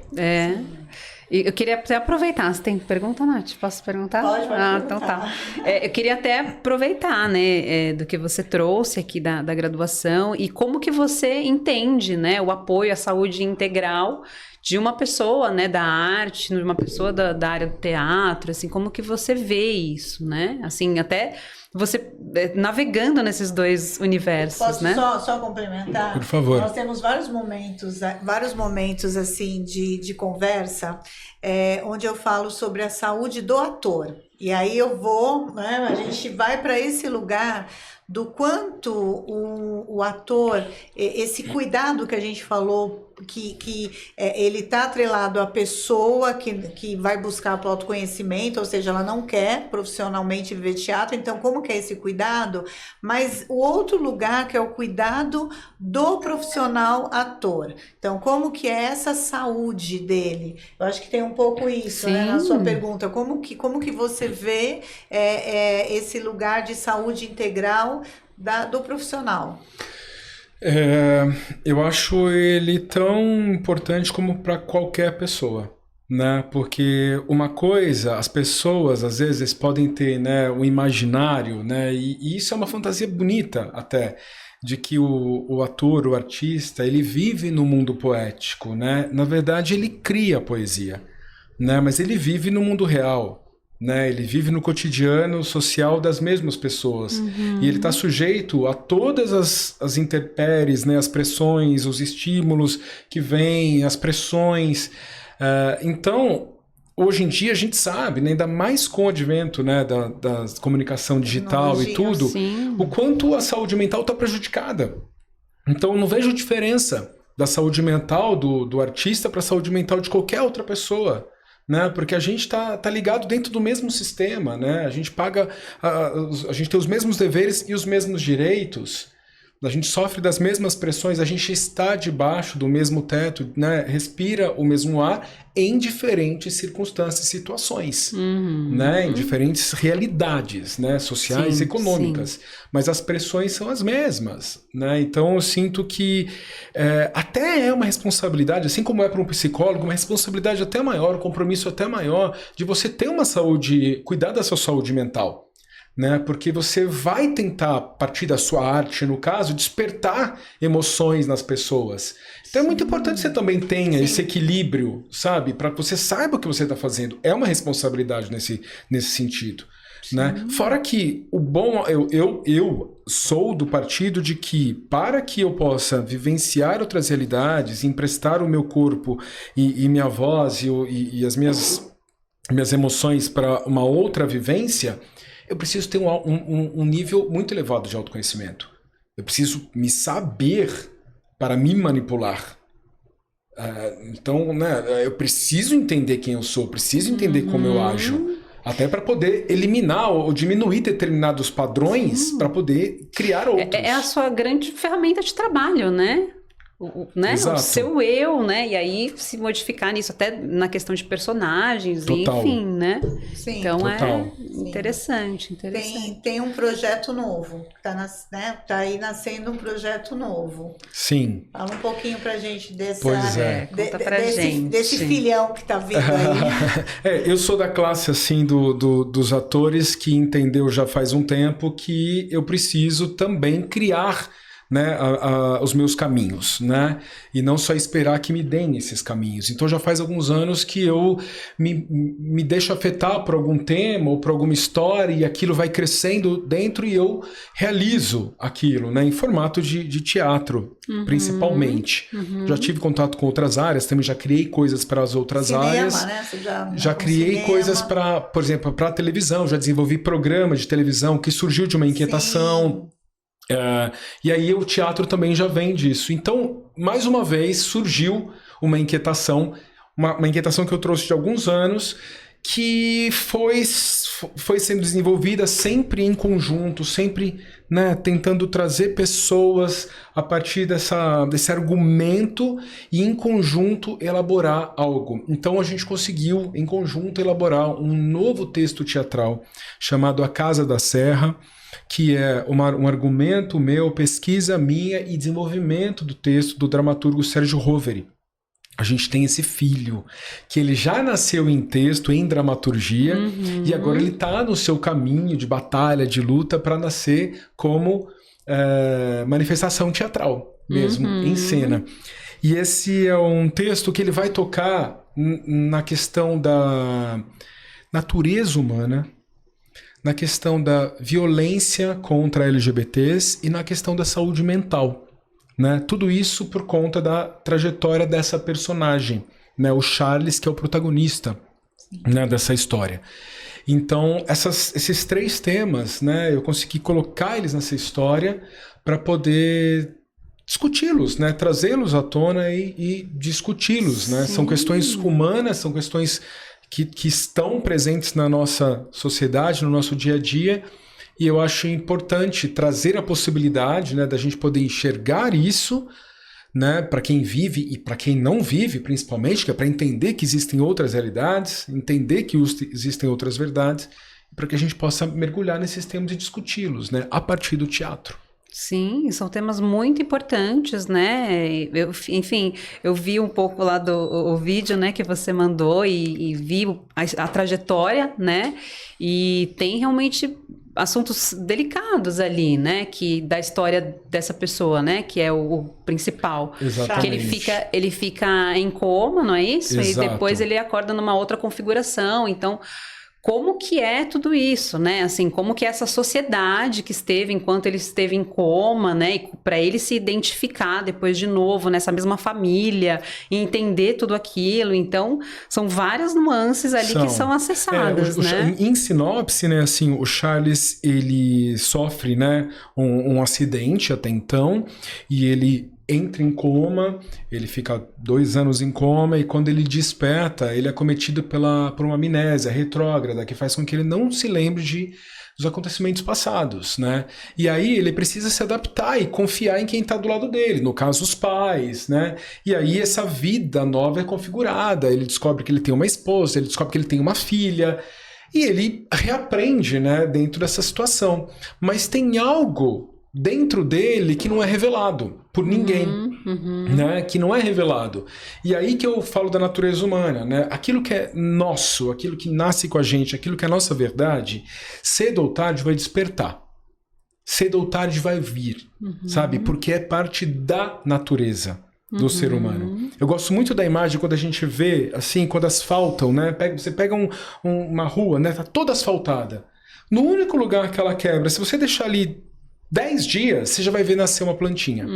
E eu queria até aproveitar, você tem pergunta, Nath? Posso perguntar? Pode perguntar. Então tá. Eu queria até aproveitar, né, do que você trouxe aqui da graduação e como que você entende, né, o apoio à saúde integral de uma pessoa, né, da arte, de uma pessoa da área do teatro, assim, como que você vê isso, né? Assim, até você navegando nesses dois universos, Posso né? só complementar? Por favor. Nós temos vários momentos assim de conversa, onde eu falo sobre a saúde do ator. E aí eu vou, né, a gente vai para esse lugar do quanto o ator, esse cuidado que a gente falou, que ele está atrelado à pessoa que vai buscar o autoconhecimento, ou seja, ela não quer profissionalmente viver teatro, então como que é esse cuidado? Mas o outro lugar que é o cuidado do profissional ator. Então, como que é essa saúde dele? Eu acho que tem um pouco isso, né, na sua pergunta. Como que você vê esse lugar de saúde integral do profissional? Eu acho ele tão importante como para qualquer pessoa, né? Porque uma coisa, as pessoas às vezes podem ter, né, um imaginário, né? E isso é uma fantasia bonita até, de que o ator, o artista, ele vive no mundo poético, né? Na verdade, ele cria a poesia, né? Mas ele vive no mundo real, né? Ele vive no cotidiano social das mesmas pessoas. E ele está sujeito a todas as intempéries, né? As pressões, os estímulos que vêm, as pressões. Então, hoje em dia a gente sabe, né, ainda mais com o advento, né, da comunicação digital e tudo, sim, o quanto a saúde mental está prejudicada. Então, eu não vejo diferença da saúde mental do artista para a saúde mental de qualquer outra pessoa. Né? Porque a gente tá ligado dentro do mesmo sistema, né? A gente paga, a gente tem os mesmos deveres e os mesmos direitos, a gente sofre das mesmas pressões, a gente está debaixo do mesmo teto, né? Respira o mesmo ar em diferentes circunstâncias e situações, né? Em diferentes realidades, né? Sociais Sim, e econômicas. sim. Mas as pressões são as mesmas, né? Então eu sinto que até é uma responsabilidade, assim como é para um psicólogo, uma responsabilidade até maior, um compromisso até maior de você ter uma saúde, cuidar da sua saúde mental. Né? Porque você vai tentar, a partir da sua arte, no caso, despertar emoções nas pessoas. Então é muito importante que você também tenha esse equilíbrio, sabe? Para que você saiba o que você está fazendo. É uma responsabilidade nesse sentido. Né? Fora que o bom, eu sou do partido de que, para que eu possa vivenciar outras realidades, emprestar o meu corpo e minha voz e as minhas emoções para uma outra vivência, eu preciso ter um nível muito elevado de autoconhecimento. Eu preciso me saber para me manipular. Então, né, eu preciso entender quem eu sou, preciso entender como eu ajo, até para poder eliminar ou diminuir determinados padrões para poder criar outros. É a sua grande ferramenta de trabalho, né? Né? O seu eu, né? E aí se modificar nisso, até na questão de personagens, Total. Enfim, né? Sim. Então Total. Interessante. Tem um projeto novo, tá aí nascendo um projeto novo. Sim. Fala um pouquinho pra gente Conta pra gente. desse filhão que tá vindo aí. Eu sou da classe assim dos atores que entendeu já faz um tempo que eu preciso também criar, né, os meus caminhos, né? E não só esperar que me deem esses caminhos. Então já faz alguns anos que eu me deixo afetar por algum tema ou por alguma história e aquilo vai crescendo dentro e eu realizo aquilo, né, em formato de teatro, principalmente. Já tive contato com outras áreas, também já criei coisas para as outras áreas. Né? Você já criei coisas para, por exemplo, para televisão, já desenvolvi programa de televisão que surgiu de uma inquietação. E aí o teatro também já vem disso. Então, mais uma vez, surgiu uma inquietação, uma inquietação que eu trouxe de alguns anos, que foi sendo desenvolvida sempre em conjunto, sempre, né, tentando trazer pessoas a partir desse argumento e em conjunto elaborar algo. Então a gente conseguiu em conjunto elaborar um novo texto teatral chamado A Casa da Serra, que é um argumento meu, pesquisa minha e desenvolvimento do texto do dramaturgo Sérgio Roveri. A gente tem esse filho, que ele já nasceu em texto, em dramaturgia, e agora ele está no seu caminho de batalha, de luta, para nascer como manifestação teatral mesmo, em cena. E esse é um texto que ele vai tocar na questão da natureza humana, na questão da violência contra LGBTs e na questão da saúde mental, né? Tudo isso por conta da trajetória dessa personagem, né? O Charles, que é o protagonista, né, dessa história. Então, esses três temas, né, eu consegui colocar eles nessa história para poder discuti-los, né? Trazê-los à tona e discuti-los, né? São questões humanas, são questões que estão presentes na nossa sociedade, no nosso dia a dia, e eu acho importante trazer a possibilidade, né, da gente poder enxergar isso, né, para quem vive e para quem não vive, principalmente, que é para entender que existem outras realidades, entender que existem outras verdades, para que a gente possa mergulhar nesses temas e discuti-los, né, a partir do teatro. Sim, são temas muito importantes, né? Enfim, eu vi um pouco lá o vídeo, né, que você mandou e vi a trajetória, né? E tem realmente assuntos delicados ali, né? Que da história dessa pessoa, né? Que é o principal. Exatamente. Que ele fica em coma, não é isso? Exato. E depois ele acorda numa outra configuração. Então, como que é tudo isso, né? Assim, como que é essa sociedade que esteve enquanto ele esteve em coma, né? E para ele se identificar depois de novo nessa mesma família e entender tudo aquilo. Então, são várias nuances ali que são acessadas, né? Em sinopse, né? Assim, o Charles, ele sofre, né? Um acidente até então e ele entra em coma, ele fica 2 anos em coma e quando ele desperta, ele é cometido por uma amnésia retrógrada que faz com que ele não se lembre dos acontecimentos passados, né? E aí ele precisa se adaptar e confiar em quem está do lado dele, no caso os pais, né? E aí essa vida nova é configurada, ele descobre que ele tem uma esposa, ele descobre que ele tem uma filha e ele reaprende, né, dentro dessa situação. Mas tem algo dentro dele que não é revelado por ninguém, né? Que não é revelado. E aí que eu falo da natureza humana, né? Aquilo que é nosso, aquilo que nasce com a gente, aquilo que é a nossa verdade, cedo ou tarde vai despertar. Cedo ou tarde vai vir, sabe? Porque é parte da natureza do ser humano. Eu gosto muito da imagem quando a gente vê, assim, quando asfaltam, né? Você pega uma rua, né? Tá toda asfaltada. No único lugar que ela quebra, se você deixar ali 10 dias, você já vai ver nascer uma plantinha.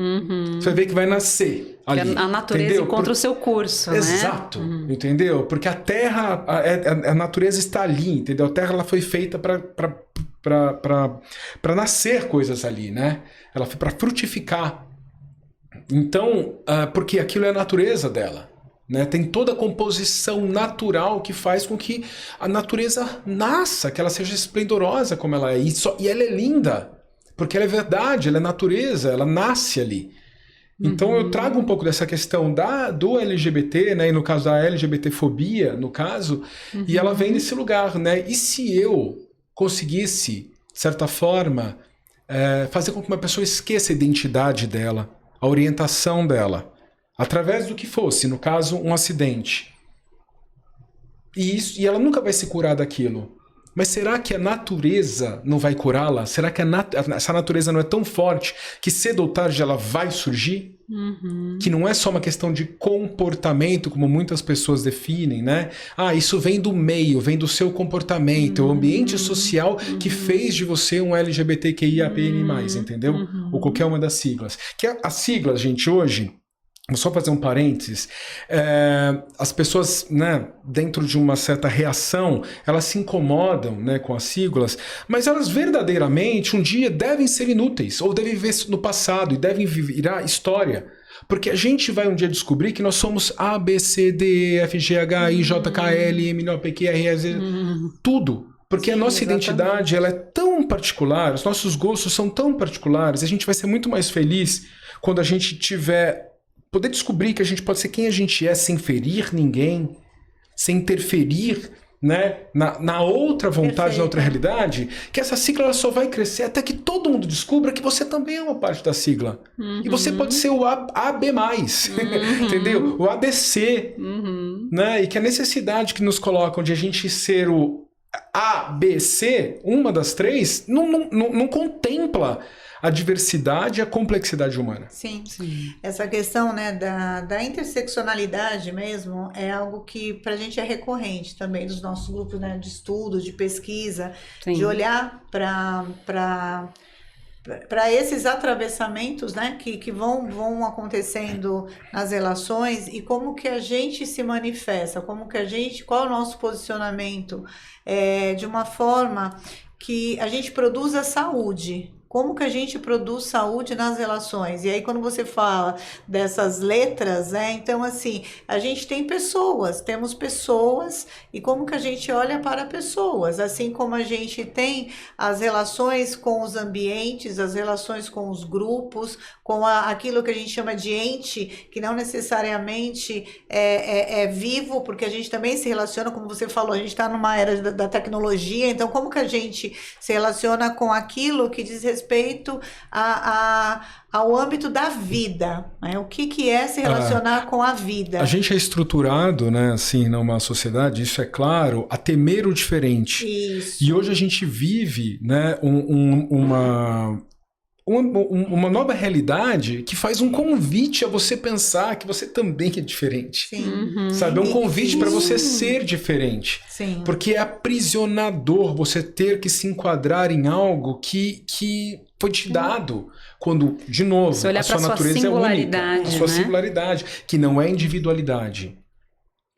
Você vai ver que vai nascer ali. Que a natureza entendeu? Encontra o seu curso, Exato, entendeu? Porque a terra, a natureza está ali, entendeu? A terra ela foi feita para nascer coisas ali, né? Ela foi para frutificar. Então, porque aquilo é a natureza dela. Né? Tem toda a composição natural que faz com que a natureza nasça, que ela seja esplendorosa como ela é. E ela é linda. Porque ela é verdade, ela é natureza, ela nasce ali. Então eu trago um pouco dessa questão do LGBT, né? E no caso da LGBTfobia, no caso, e ela vem desse lugar, né? E se eu conseguisse, de certa forma, fazer com que uma pessoa esqueça a identidade dela, a orientação dela, através do que fosse, no caso, um acidente. E ela nunca vai se curar daquilo. Mas será que a natureza não vai curá-la? Será que essa natureza não é tão forte que cedo ou tarde ela vai surgir? Que não é só uma questão de comportamento, como muitas pessoas definem, né? Isso vem do meio, vem do seu comportamento, o ambiente social que fez de você um LGBTQIAPN+, entendeu? Ou qualquer uma das siglas. Que as siglas, gente, hoje... Vou só fazer um parênteses. As pessoas, né, dentro de uma certa reação, elas se incomodam, né, com as siglas, mas elas verdadeiramente um dia devem ser inúteis, ou devem viver no passado e devem virar história. Porque a gente vai um dia descobrir que nós somos A, B, C, D, E, F, G, H, I, J, K, L, M, N, O, P, Q, R, S, tudo. Porque sim, a nossa identidade ela é tão particular, os nossos gostos são tão particulares, a gente vai ser muito mais feliz quando a gente poder descobrir que a gente pode ser quem a gente é sem ferir ninguém, sem interferir, né, na outra vontade, perfeito, na outra realidade, que essa sigla ela só vai crescer até que todo mundo descubra que você também é uma parte da sigla. E você pode ser o AB+, entendeu? O ABC, né? E que a necessidade que nos colocam de a gente ser o ABC, uma das três, não contempla a diversidade e a complexidade humana. Sim. Essa questão, né, da interseccionalidade mesmo é algo que pra gente é recorrente também dos nossos grupos, né, de estudo, de pesquisa, sim, de olhar para esses atravessamentos, né, que vão acontecendo nas relações e como que a gente se manifesta, qual é o nosso posicionamento de uma forma que a gente produza saúde. Como que a gente produz saúde nas relações? E aí, quando você fala dessas letras, então, assim, a gente temos pessoas, e como que a gente olha para pessoas? Assim como a gente tem as relações com os ambientes, as relações com os grupos, com aquilo que a gente chama de ente, que não necessariamente é vivo, porque a gente também se relaciona, como você falou, a gente está numa era da tecnologia, então como que a gente se relaciona com aquilo que diz respeito respeito ao âmbito da vida, né? O que é se relacionar com a vida. A gente é estruturado, né, assim, numa sociedade, isso é claro, a temer o diferente. Isso. E hoje a gente vive, né, uma nova realidade que faz um convite a você pensar que você também é diferente. Sim. Sabe? É um convite para você ser diferente. Sim. Porque é aprisionador você ter que se enquadrar em algo que foi te dado quando, de novo, você olhar a sua pra natureza sua é única. singularidade, A sua né? singularidade, que não é individualidade.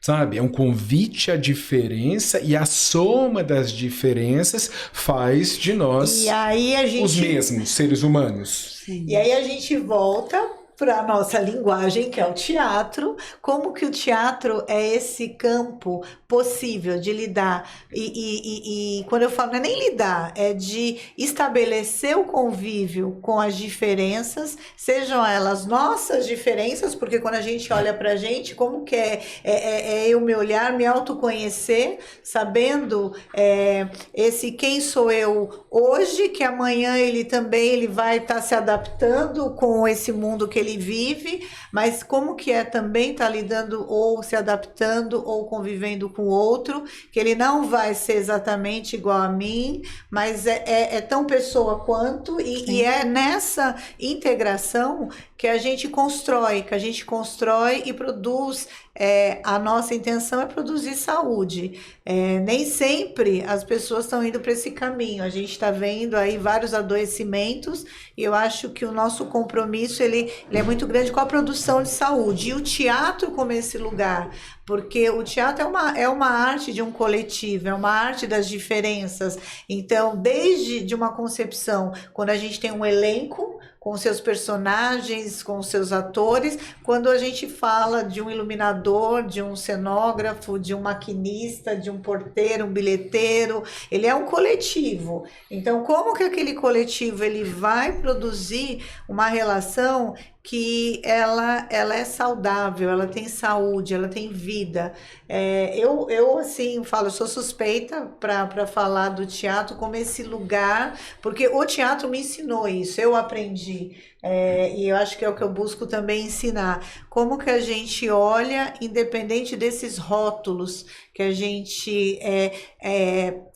Sabe? É um convite à diferença e a soma das diferenças faz de nós E aí a gente... os mesmos seres humanos. Sim. E aí a gente volta para a nossa linguagem, que é o teatro, como que o teatro é esse campo possível de lidar, e quando eu falo não é nem lidar, é de estabelecer o convívio com as diferenças, sejam elas nossas diferenças, porque quando a gente olha pra gente, como que é eu me olhar, me autoconhecer, sabendo esse quem sou eu hoje, que amanhã ele vai estar se adaptando com esse mundo que ele vive, mas como que é também estar lidando ou se adaptando ou convivendo com o outro, que ele não vai ser exatamente igual a mim, mas é tão pessoa quanto, e é nessa integração que a gente constrói e produz. A nossa intenção é produzir saúde. Nem sempre as pessoas estão indo para esse caminho. A gente está vendo aí vários adoecimentos e eu acho que o nosso compromisso ele é muito grande com a produção de saúde. E o teatro como esse lugar, porque o teatro é uma arte de um coletivo, é uma arte das diferenças. Então, desde de uma concepção, quando a gente tem um elenco com seus personagens, com seus atores, quando a gente fala de um iluminador, de um cenógrafo, de um maquinista, de um porteiro, um bilheteiro, ele é um coletivo. Então, como que aquele coletivo ele vai produzir uma relação que ela é saudável, ela tem saúde, ela tem vida. Eu assim, eu sou suspeita para falar do teatro como esse lugar, porque o teatro me ensinou isso, eu aprendi. E eu acho que é o que eu busco também ensinar. Como que a gente olha, independente desses rótulos que a gente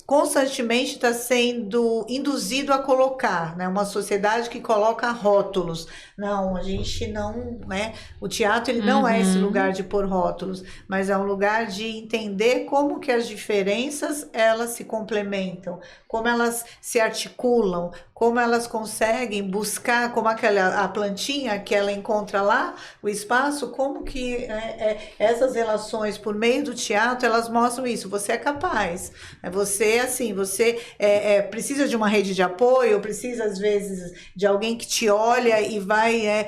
constantemente está sendo induzido a colocar, né? Uma sociedade que coloca rótulos. Não, a gente não, né? O teatro ele não é esse lugar de pôr rótulos, mas é um lugar de entender como que as diferenças elas se complementam, como elas se articulam, como elas conseguem buscar, como a plantinha que ela encontra lá, o espaço, como que essas relações por meio do teatro, elas mostram isso. Você é capaz, você precisa de uma rede de apoio, precisa às vezes de alguém que te olha e vai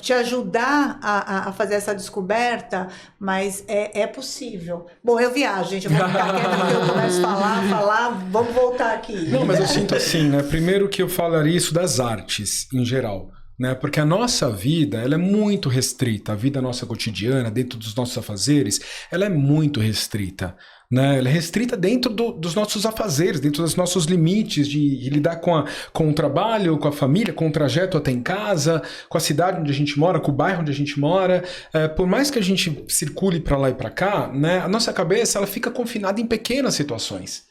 te ajudar a fazer essa descoberta, mas é possível. Bom, eu viajo, gente, eu vou ficar quieta porque eu começo a falar, vamos voltar aqui. Não, mas eu sinto assim, né? Primeiro que eu falaria isso das artes, em geral. Né? Porque a nossa vida, ela é muito restrita. A vida nossa cotidiana, dentro dos nossos afazeres, ela é muito restrita. Né? Ela é restrita dentro dos nossos afazeres, dentro dos nossos limites de lidar com o trabalho, com a família, com o trajeto até em casa, com a cidade onde a gente mora, com o bairro onde a gente mora. Por mais que a gente circule para lá e para cá, né? A nossa cabeça ela fica confinada em pequenas situações.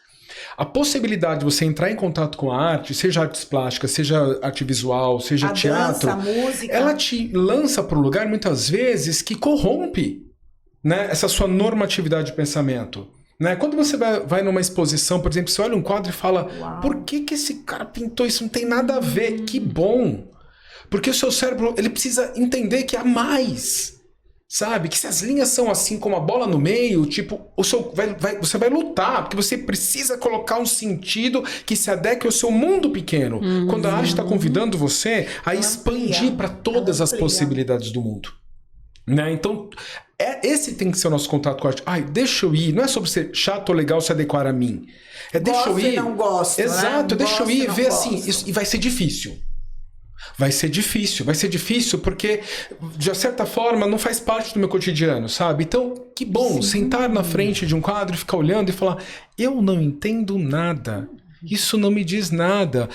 A possibilidade de você entrar em contato com a arte, seja artes plásticas, seja arte visual, seja teatro, dança, a música, ela te lança para um lugar, muitas vezes, que corrompe, né, essa sua normatividade de pensamento. Né? Quando você vai numa exposição, por exemplo, você olha um quadro e fala: uau, por que esse cara pintou isso? Não tem nada a ver. Que bom! Porque o seu cérebro ele precisa entender que há mais. Sabe? Que se as linhas são assim, como a bola no meio, tipo, você vai lutar, porque você precisa colocar um sentido que se adeque ao seu mundo pequeno. Quando a arte está convidando você a expandir para todas as possibilidades do mundo. Né? Então, esse tem que ser o nosso contato com a arte. Deixa eu ir. Não é sobre ser chato ou legal se adequar a mim. Deixa eu ir. E não gosto, exato, né? Deixa eu ir e ver gosto. Assim. E vai ser difícil. Vai ser difícil porque, de certa forma, não faz parte do meu cotidiano, sabe? Então, que bom, sentar na frente de um quadro e ficar olhando e falar: eu não entendo nada, Isso não me diz nada.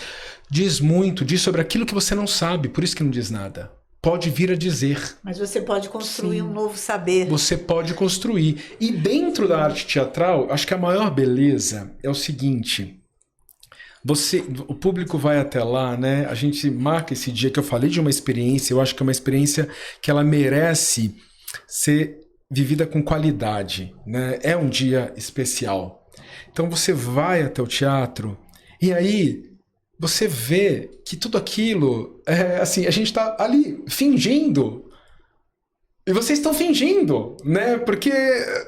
Diz muito, diz sobre aquilo que você não sabe, por isso que não diz nada. Pode vir a dizer. Mas você pode construir um novo saber. Você pode construir. E dentro da arte teatral, acho que a maior beleza é o seguinte... o público vai até lá, né? A gente marca esse dia que eu falei de uma experiência, eu acho que é uma experiência que ela merece ser vivida com qualidade, né? É um dia especial. Então você vai até o teatro e aí você vê que tudo aquilo, assim, a gente tá ali fingindo. E vocês estão fingindo, né? Porque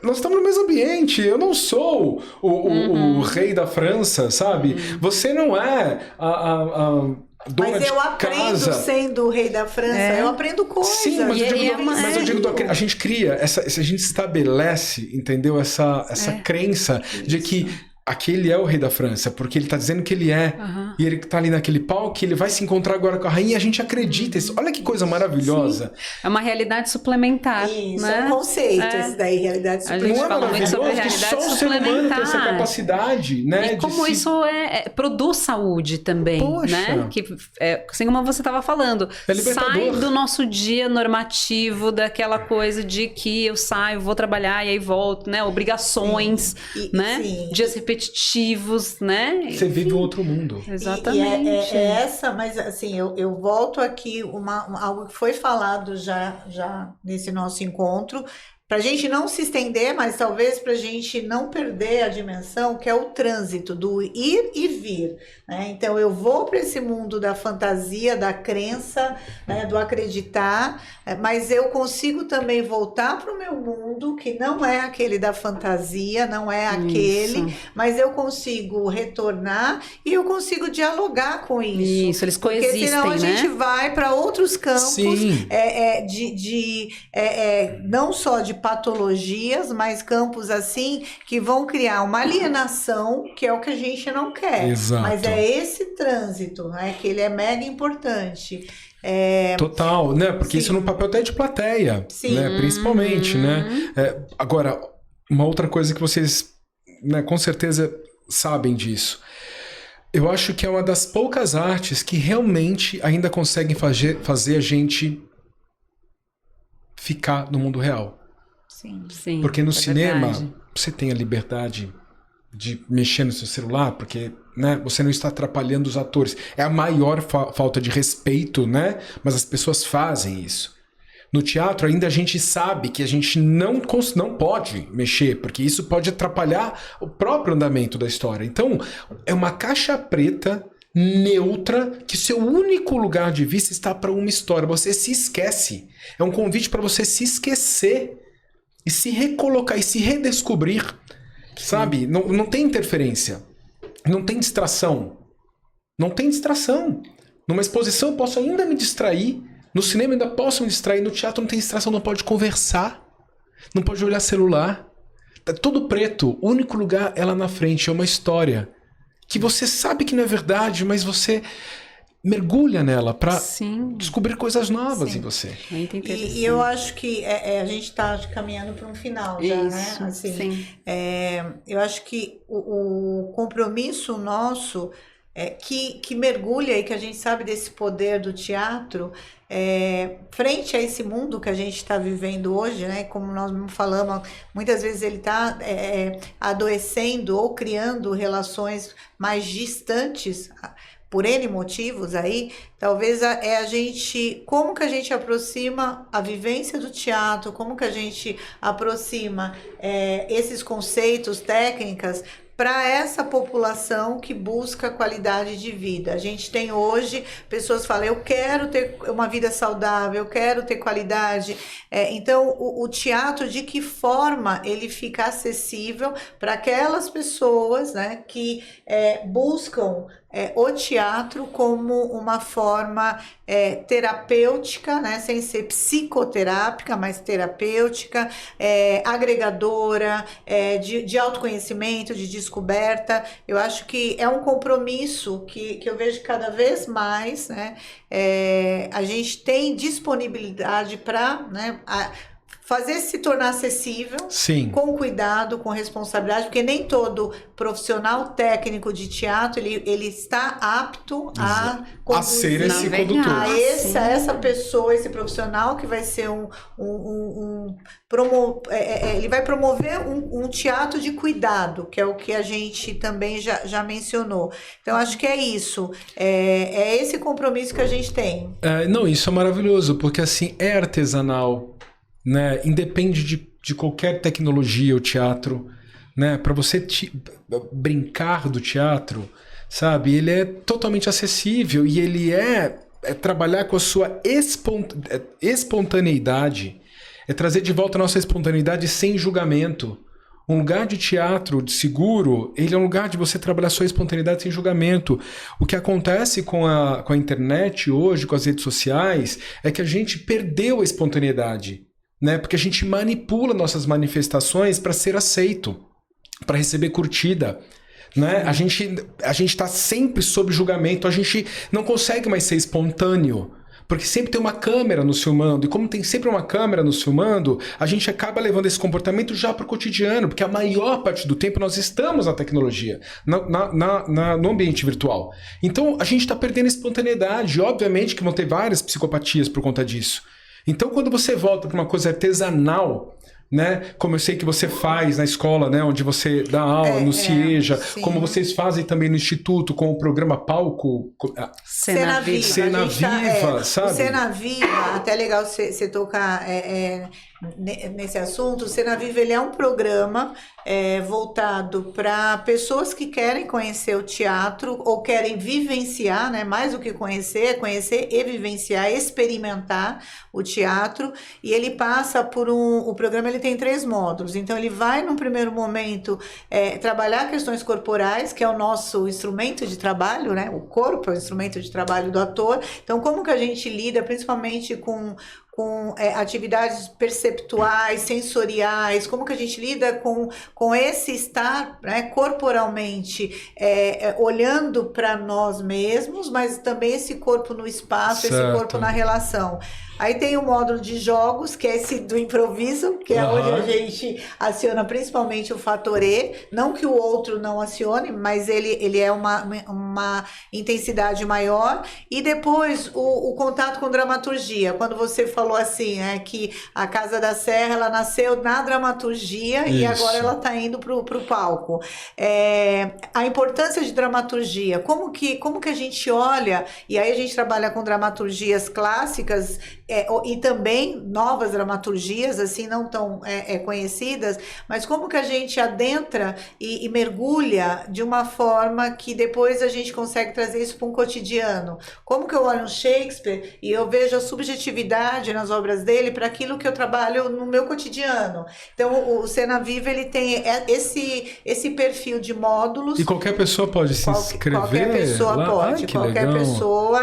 nós estamos no mesmo ambiente. Eu não sou o rei da França, sabe? Você não é a dona mas de eu aprendo casa. Sendo o rei da França. Eu aprendo coisas. Sim, mas eu digo, a gente cria, a gente estabelece, entendeu? Essa crença de que aquele é o rei da França, porque ele tá dizendo que ele é, e ele tá ali naquele palco, ele vai se encontrar agora com a rainha, e a gente acredita. Olha que coisa maravilhosa. Sim. É uma realidade suplementar. Isso, né? é um conceito, esse daí, realidade suplementar. A gente fala muito sobre realidade que só o ser humano tem essa capacidade, né? E como isso produz saúde também, né? Que, assim como você estava falando, sai do nosso dia normativo, daquela coisa de que eu saio, vou trabalhar e aí volto, né? Obrigações, né? Dias repetitivos, né? Você vive um outro mundo. Exatamente. É essa, mas assim, eu volto aqui algo que foi falado já nesse nosso encontro, para a gente não se estender, mas talvez para a gente não perder a dimensão, que é o trânsito do ir e vir, né? Então eu vou para esse mundo da fantasia, da crença, né, do acreditar, mas eu consigo também voltar para o meu mundo, que não é aquele da fantasia, não é aquele, mas eu consigo retornar e eu consigo dialogar com isso. Isso, eles coexistem, porque senão a gente vai para outros campos, não só de patologias, mas campos assim que vão criar uma alienação, que é o que a gente não quer. Exato. Mas é esse trânsito, né, que ele é mega importante. Total, né? Porque isso no papel até de plateia, né? Principalmente, né? Agora, uma outra coisa que vocês, né, com certeza sabem disso. Eu acho que é uma das poucas artes que realmente ainda conseguem fazer a gente ficar no mundo real. Sim, porque no cinema verdade. você tem a liberdade de mexer no seu celular, porque, né, você não está atrapalhando os atores. É a maior falta de respeito, né? Mas as pessoas fazem isso. No teatro ainda a gente sabe que a gente não pode mexer, porque isso pode atrapalhar o próprio andamento da história. Então, é uma caixa preta neutra, que seu único lugar de vista está para uma história. Você se esquece. É um convite para você se esquecer e se recolocar e se redescobrir, sabe? Não tem interferência, não tem distração. Não tem distração. Numa exposição eu posso ainda me distrair, no cinema ainda posso me distrair, no teatro não tem distração, não pode conversar, não pode olhar celular. Tá tudo preto, o único lugar é lá na frente, é uma história que você sabe que não é verdade, mas você mergulha nela para descobrir coisas novas em você. Muito interessante. E eu acho que a gente está caminhando para um final já, né? Assim, eu acho que o compromisso nosso que mergulha e que a gente sabe desse poder do teatro frente a esse mundo que a gente está vivendo hoje, né? Como nós falamos, muitas vezes ele está adoecendo ou criando relações mais distantes por N motivos aí. Talvez como que a gente aproxima a vivência do teatro, como que a gente aproxima esses conceitos, técnicas, para essa população que busca qualidade de vida. A gente tem hoje pessoas que falam, eu quero ter uma vida saudável, eu quero ter qualidade. Então, o teatro, de que forma ele fica acessível para aquelas pessoas, né, que buscam o teatro como uma forma terapêutica, né, sem ser psicoterápica, mas terapêutica, agregadora, de autoconhecimento, de descoberta. Eu acho que é um compromisso que eu vejo cada vez mais, né, a gente tem disponibilidade para, né, fazer se tornar acessível, Sim. com cuidado, com responsabilidade, porque nem todo profissional técnico de teatro ele está apto a ser esse navegar. condutor. a essa pessoa, esse profissional que vai ser ele vai promover um teatro de cuidado, que é o que a gente também já mencionou. Então, acho que é isso. É esse compromisso que a gente tem. Não, isso é maravilhoso, porque assim, é artesanal, né? Independe de qualquer tecnologia, o teatro, né? Para você brincar do teatro, sabe? Ele é totalmente acessível e ele é trabalhar com a sua espontaneidade, é trazer de volta a nossa espontaneidade sem julgamento. Um lugar de teatro de seguro, ele é um lugar de você trabalhar sua espontaneidade sem julgamento. O que acontece com a internet hoje, com as redes sociais, é que a gente perdeu a espontaneidade, né? Porque a gente manipula nossas manifestações para ser aceito, para receber curtida, né? A gente está sempre sob julgamento, a gente não consegue mais ser espontâneo. Porque sempre tem uma câmera nos filmando, e como tem sempre uma câmera nos filmando, a gente acaba levando esse comportamento já para o cotidiano, porque a maior parte do tempo nós estamos na tecnologia, no ambiente virtual. Então a gente está perdendo a espontaneidade, e obviamente que vão ter várias psicopatias por conta disso. Então quando você volta para uma coisa artesanal, né? Como eu sei que você faz na escola, né? Onde você dá aula no CIEJA, como vocês fazem também no Instituto com o programa Palco Cena Viva. Cena Viva, sabe? O Cena Viva, até legal você tocar nesse assunto. O Cena Viva, ele é um programa voltado para pessoas que querem conhecer o teatro ou querem vivenciar, né? Mais do que conhecer e vivenciar, experimentar o teatro. E ele passa por o programa, ele tem 3 módulos. Então ele vai num primeiro momento trabalhar questões corporais, que é o nosso instrumento de trabalho, né? O corpo é o instrumento de trabalho do ator. Então como que a gente lida principalmente com atividades perceptuais, sensoriais, como que a gente lida com esse estar, né, corporalmente olhando para nós mesmos, mas também esse corpo no espaço, esse corpo na relação. Aí tem o módulo de jogos, que é esse do improviso, que é onde a gente aciona principalmente o fator E, não que o outro não acione, mas ele é uma intensidade maior. E depois o contato com dramaturgia, quando você falou assim, né, que a Casa da Serra, ela nasceu na dramaturgia e agora ela está indo para o palco. A importância de dramaturgia, como que a gente olha, e aí a gente trabalha com dramaturgias clássicas, e também novas dramaturgias, assim, não tão conhecidas, mas como que a gente adentra e mergulha de uma forma que depois a gente consegue trazer isso para um cotidiano. Como que eu olho um Shakespeare e eu vejo a subjetividade nas obras dele para aquilo que eu trabalho no meu cotidiano. Então, o Cena Viva, ele tem esse perfil de módulos. E qualquer pessoa pode se inscrever? Qualquer pessoa lá? pode. Qualquer pessoa,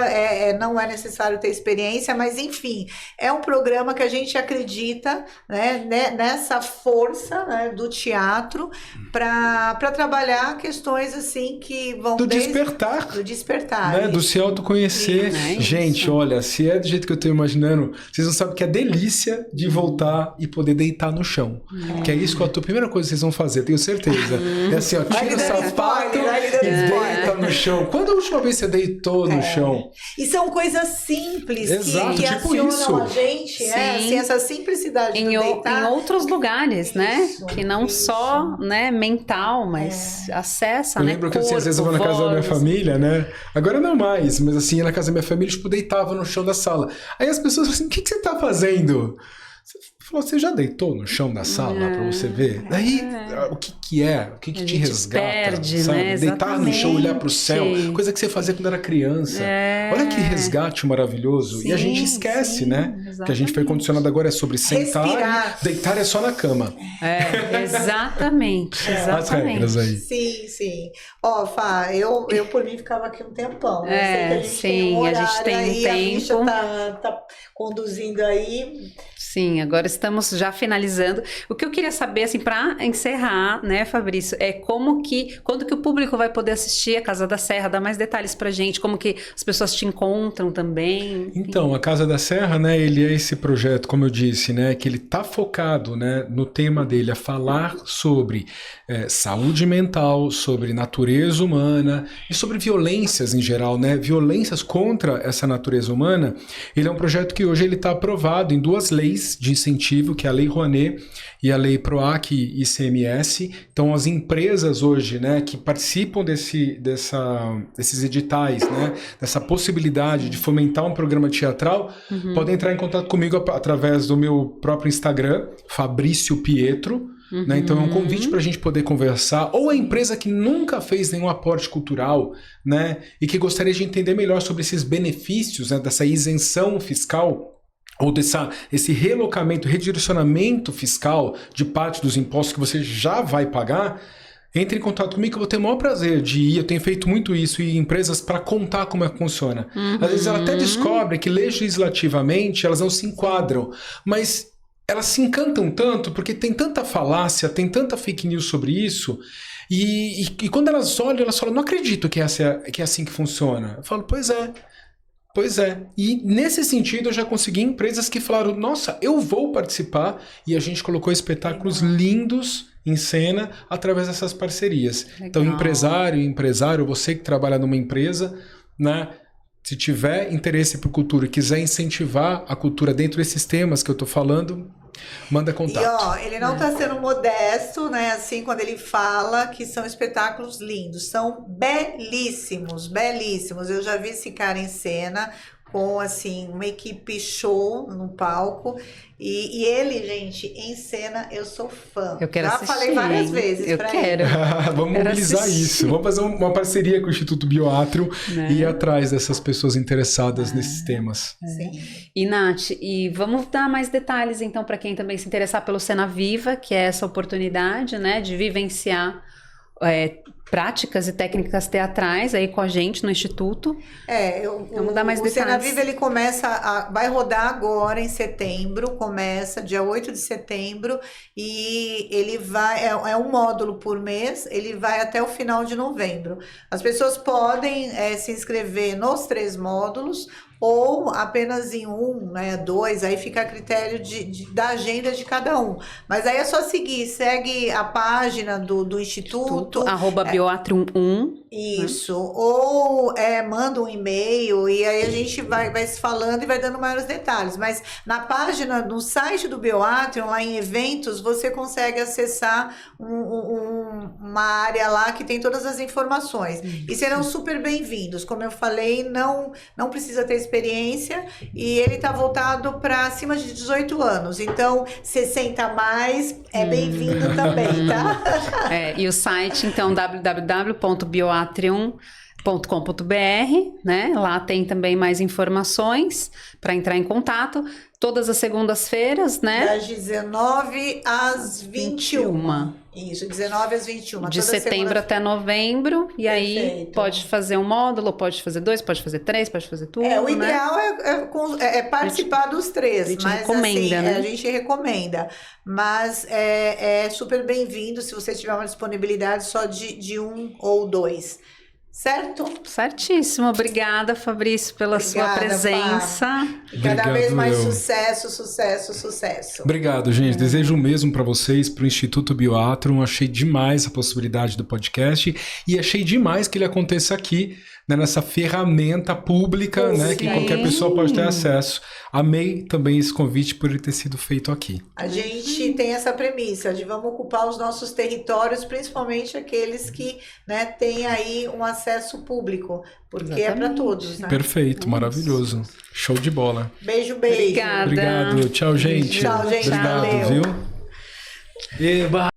não é necessário ter experiência, mas enfim, é um programa que a gente acredita, né, nessa força, né, do teatro para trabalhar questões assim que vão do despertar, né, do se autoconhecer. Sim, gente, olha, se é do jeito que eu tô imaginando, vocês não sabem que é delícia de voltar e poder deitar no chão. Que é isso que a primeira coisa que vocês vão fazer, tenho certeza. É assim, ó, tira o sapato e deita no chão. Quando a última vez você deitou no chão? E são coisas simples. Exato, que tipo acionam isso. a gente, assim, essa simplicidade em outros lugares, né? Que não só, né, mental, mas acessa, eu né? lembro que assim, às vezes eu vou na casa da minha família, né? Agora não mais, mas assim, na casa da minha família, tipo, deitava no chão da sala. Aí as pessoas falam assim, o que você tá fazendo? Você já deitou no chão da sala pra você ver? Daí, o que é? O que te resgata? Perde, sabe? né? Deitar no chão, olhar pro céu, coisa que você fazia quando era criança. Olha que resgate maravilhoso. Sim, e a gente esquece, né? Exatamente. Que a gente foi condicionado agora é sobre sentar, respirar. Deitar é só na cama. Exatamente. As regras aí. Sim. Ó, Fá, eu por mim ficava aqui um tempão. Né? Eu sei que a gente tem um a horário gente tem um aí, tempo. a bicha tá conduzindo aí. Sim, agora estamos já finalizando. O que eu queria saber, assim, para encerrar, né, Fabrício, é quando que o público vai poder assistir a Casa da Serra? Dá mais detalhes pra gente, como que as pessoas te encontram também. Então, a Casa da Serra, né, ele é esse projeto, como eu disse, né, que ele tá focado, né, no tema dele, a falar sobre saúde mental, sobre natureza humana e sobre violências em geral, né, violências contra essa natureza humana. Ele é um projeto que hoje ele está aprovado em 2 leis de incentivo, que é a Lei Rouanet e a Lei PROAC e ICMS. Então, as empresas hoje, né, que participam desses editais, né, dessa possibilidade de fomentar um programa teatral, podem entrar em contato comigo através do meu próprio Instagram, Fabrício Pietro. Né? Então é um convite para a gente poder conversar, ou a empresa que nunca fez nenhum aporte cultural, né, e que gostaria de entender melhor sobre esses benefícios, né, dessa isenção fiscal, ou esse relocamento, redirecionamento fiscal de parte dos impostos que você já vai pagar. Entre em contato comigo que eu vou ter o maior prazer de ir. Eu tenho feito muito isso em empresas para contar como é que funciona. Às vezes ela até descobre que legislativamente elas não se enquadram, mas elas se encantam tanto porque tem tanta falácia, tem tanta fake news sobre isso, e quando elas olham, elas falam, não acredito que é assim que funciona. Eu falo, pois é. E nesse sentido eu já consegui empresas que falaram, nossa, eu vou participar, e a gente colocou espetáculos lindos em cena através dessas parcerias. Legal. Então, empresário, você que trabalha numa empresa, né? Se tiver interesse por cultura e quiser incentivar a cultura dentro desses temas que eu tô falando, manda contato. E ó, ele não tá sendo modesto, né? Assim, quando ele fala que são espetáculos lindos, são belíssimos, belíssimos. Eu já vi esse cara em cena com, assim, uma equipe show no palco. E ele, gente, em cena, eu sou fã. Eu quero assistir. Já falei várias vezes eu pra quero. ele. Vamos Quero mobilizar assistir. isso. Vamos fazer uma parceria com o Instituto Bioatrio, Né? e ir atrás dessas pessoas interessadas nesses temas. Sim. E Nath, e vamos dar mais detalhes então para quem também se interessar pelo Cena Viva, que é essa oportunidade, né, de vivenciar práticas e técnicas teatrais aí com a gente no Instituto. Vamos dar mais o Cena detalhes. Viva, ele vai rodar agora em setembro, começa dia 8 de setembro, e ele vai, é um módulo por mês, ele vai até o final de novembro. As pessoas podem se inscrever nos 3 módulos, ou apenas em 1, né, 2, aí fica a critério da agenda de cada um. Mas aí é só seguir, segue a página do Instituto. @bioatrium1. Isso, ou manda um e-mail, e aí a gente vai se falando e vai dando maiores detalhes. Mas na página, no site do Bioatrium, lá em eventos, você consegue acessar uma área lá que tem todas as informações. E serão super bem-vindos. Como eu falei, não precisa ter experiência, e ele está voltado para acima de 18 anos. Então, 60 a mais é bem-vindo também, tá? E o site, então, www.bioatrium.com.br, né? Lá tem também mais informações para entrar em contato. Todas as segundas-feiras, né? Das 19 às 21. Isso, 19 às 21. De setembro até novembro. E aí Perfeito. pode fazer um módulo, pode fazer 2, pode fazer 3, pode fazer tudo, O né? ideal é participar dos 3. a gente mas recomenda, assim, né? a gente recomenda. Mas é super bem-vindo se você tiver uma disponibilidade só de 1 ou 2. Certo? Certíssimo. Obrigada, Fabrício, pela sua Obrigada, presença. E cada Obrigado, vez mais eu. sucesso. Obrigado, gente. Desejo o mesmo para vocês, para o Instituto Bioatrium. Achei demais a possibilidade do podcast, e achei demais que ele aconteça aqui, né, nessa ferramenta pública, né, que qualquer pessoa pode ter acesso. Amei também esse convite por ele ter sido feito aqui. A gente tem essa premissa de vamos ocupar os nossos territórios, principalmente aqueles que, né, têm aí um acesso público, porque é para todos, né? Perfeito, maravilhoso. Show de bola. Beijo. Obrigada. Obrigado. Tchau, gente. Tchau, gente. Obrigado, Valeu. viu? Eba!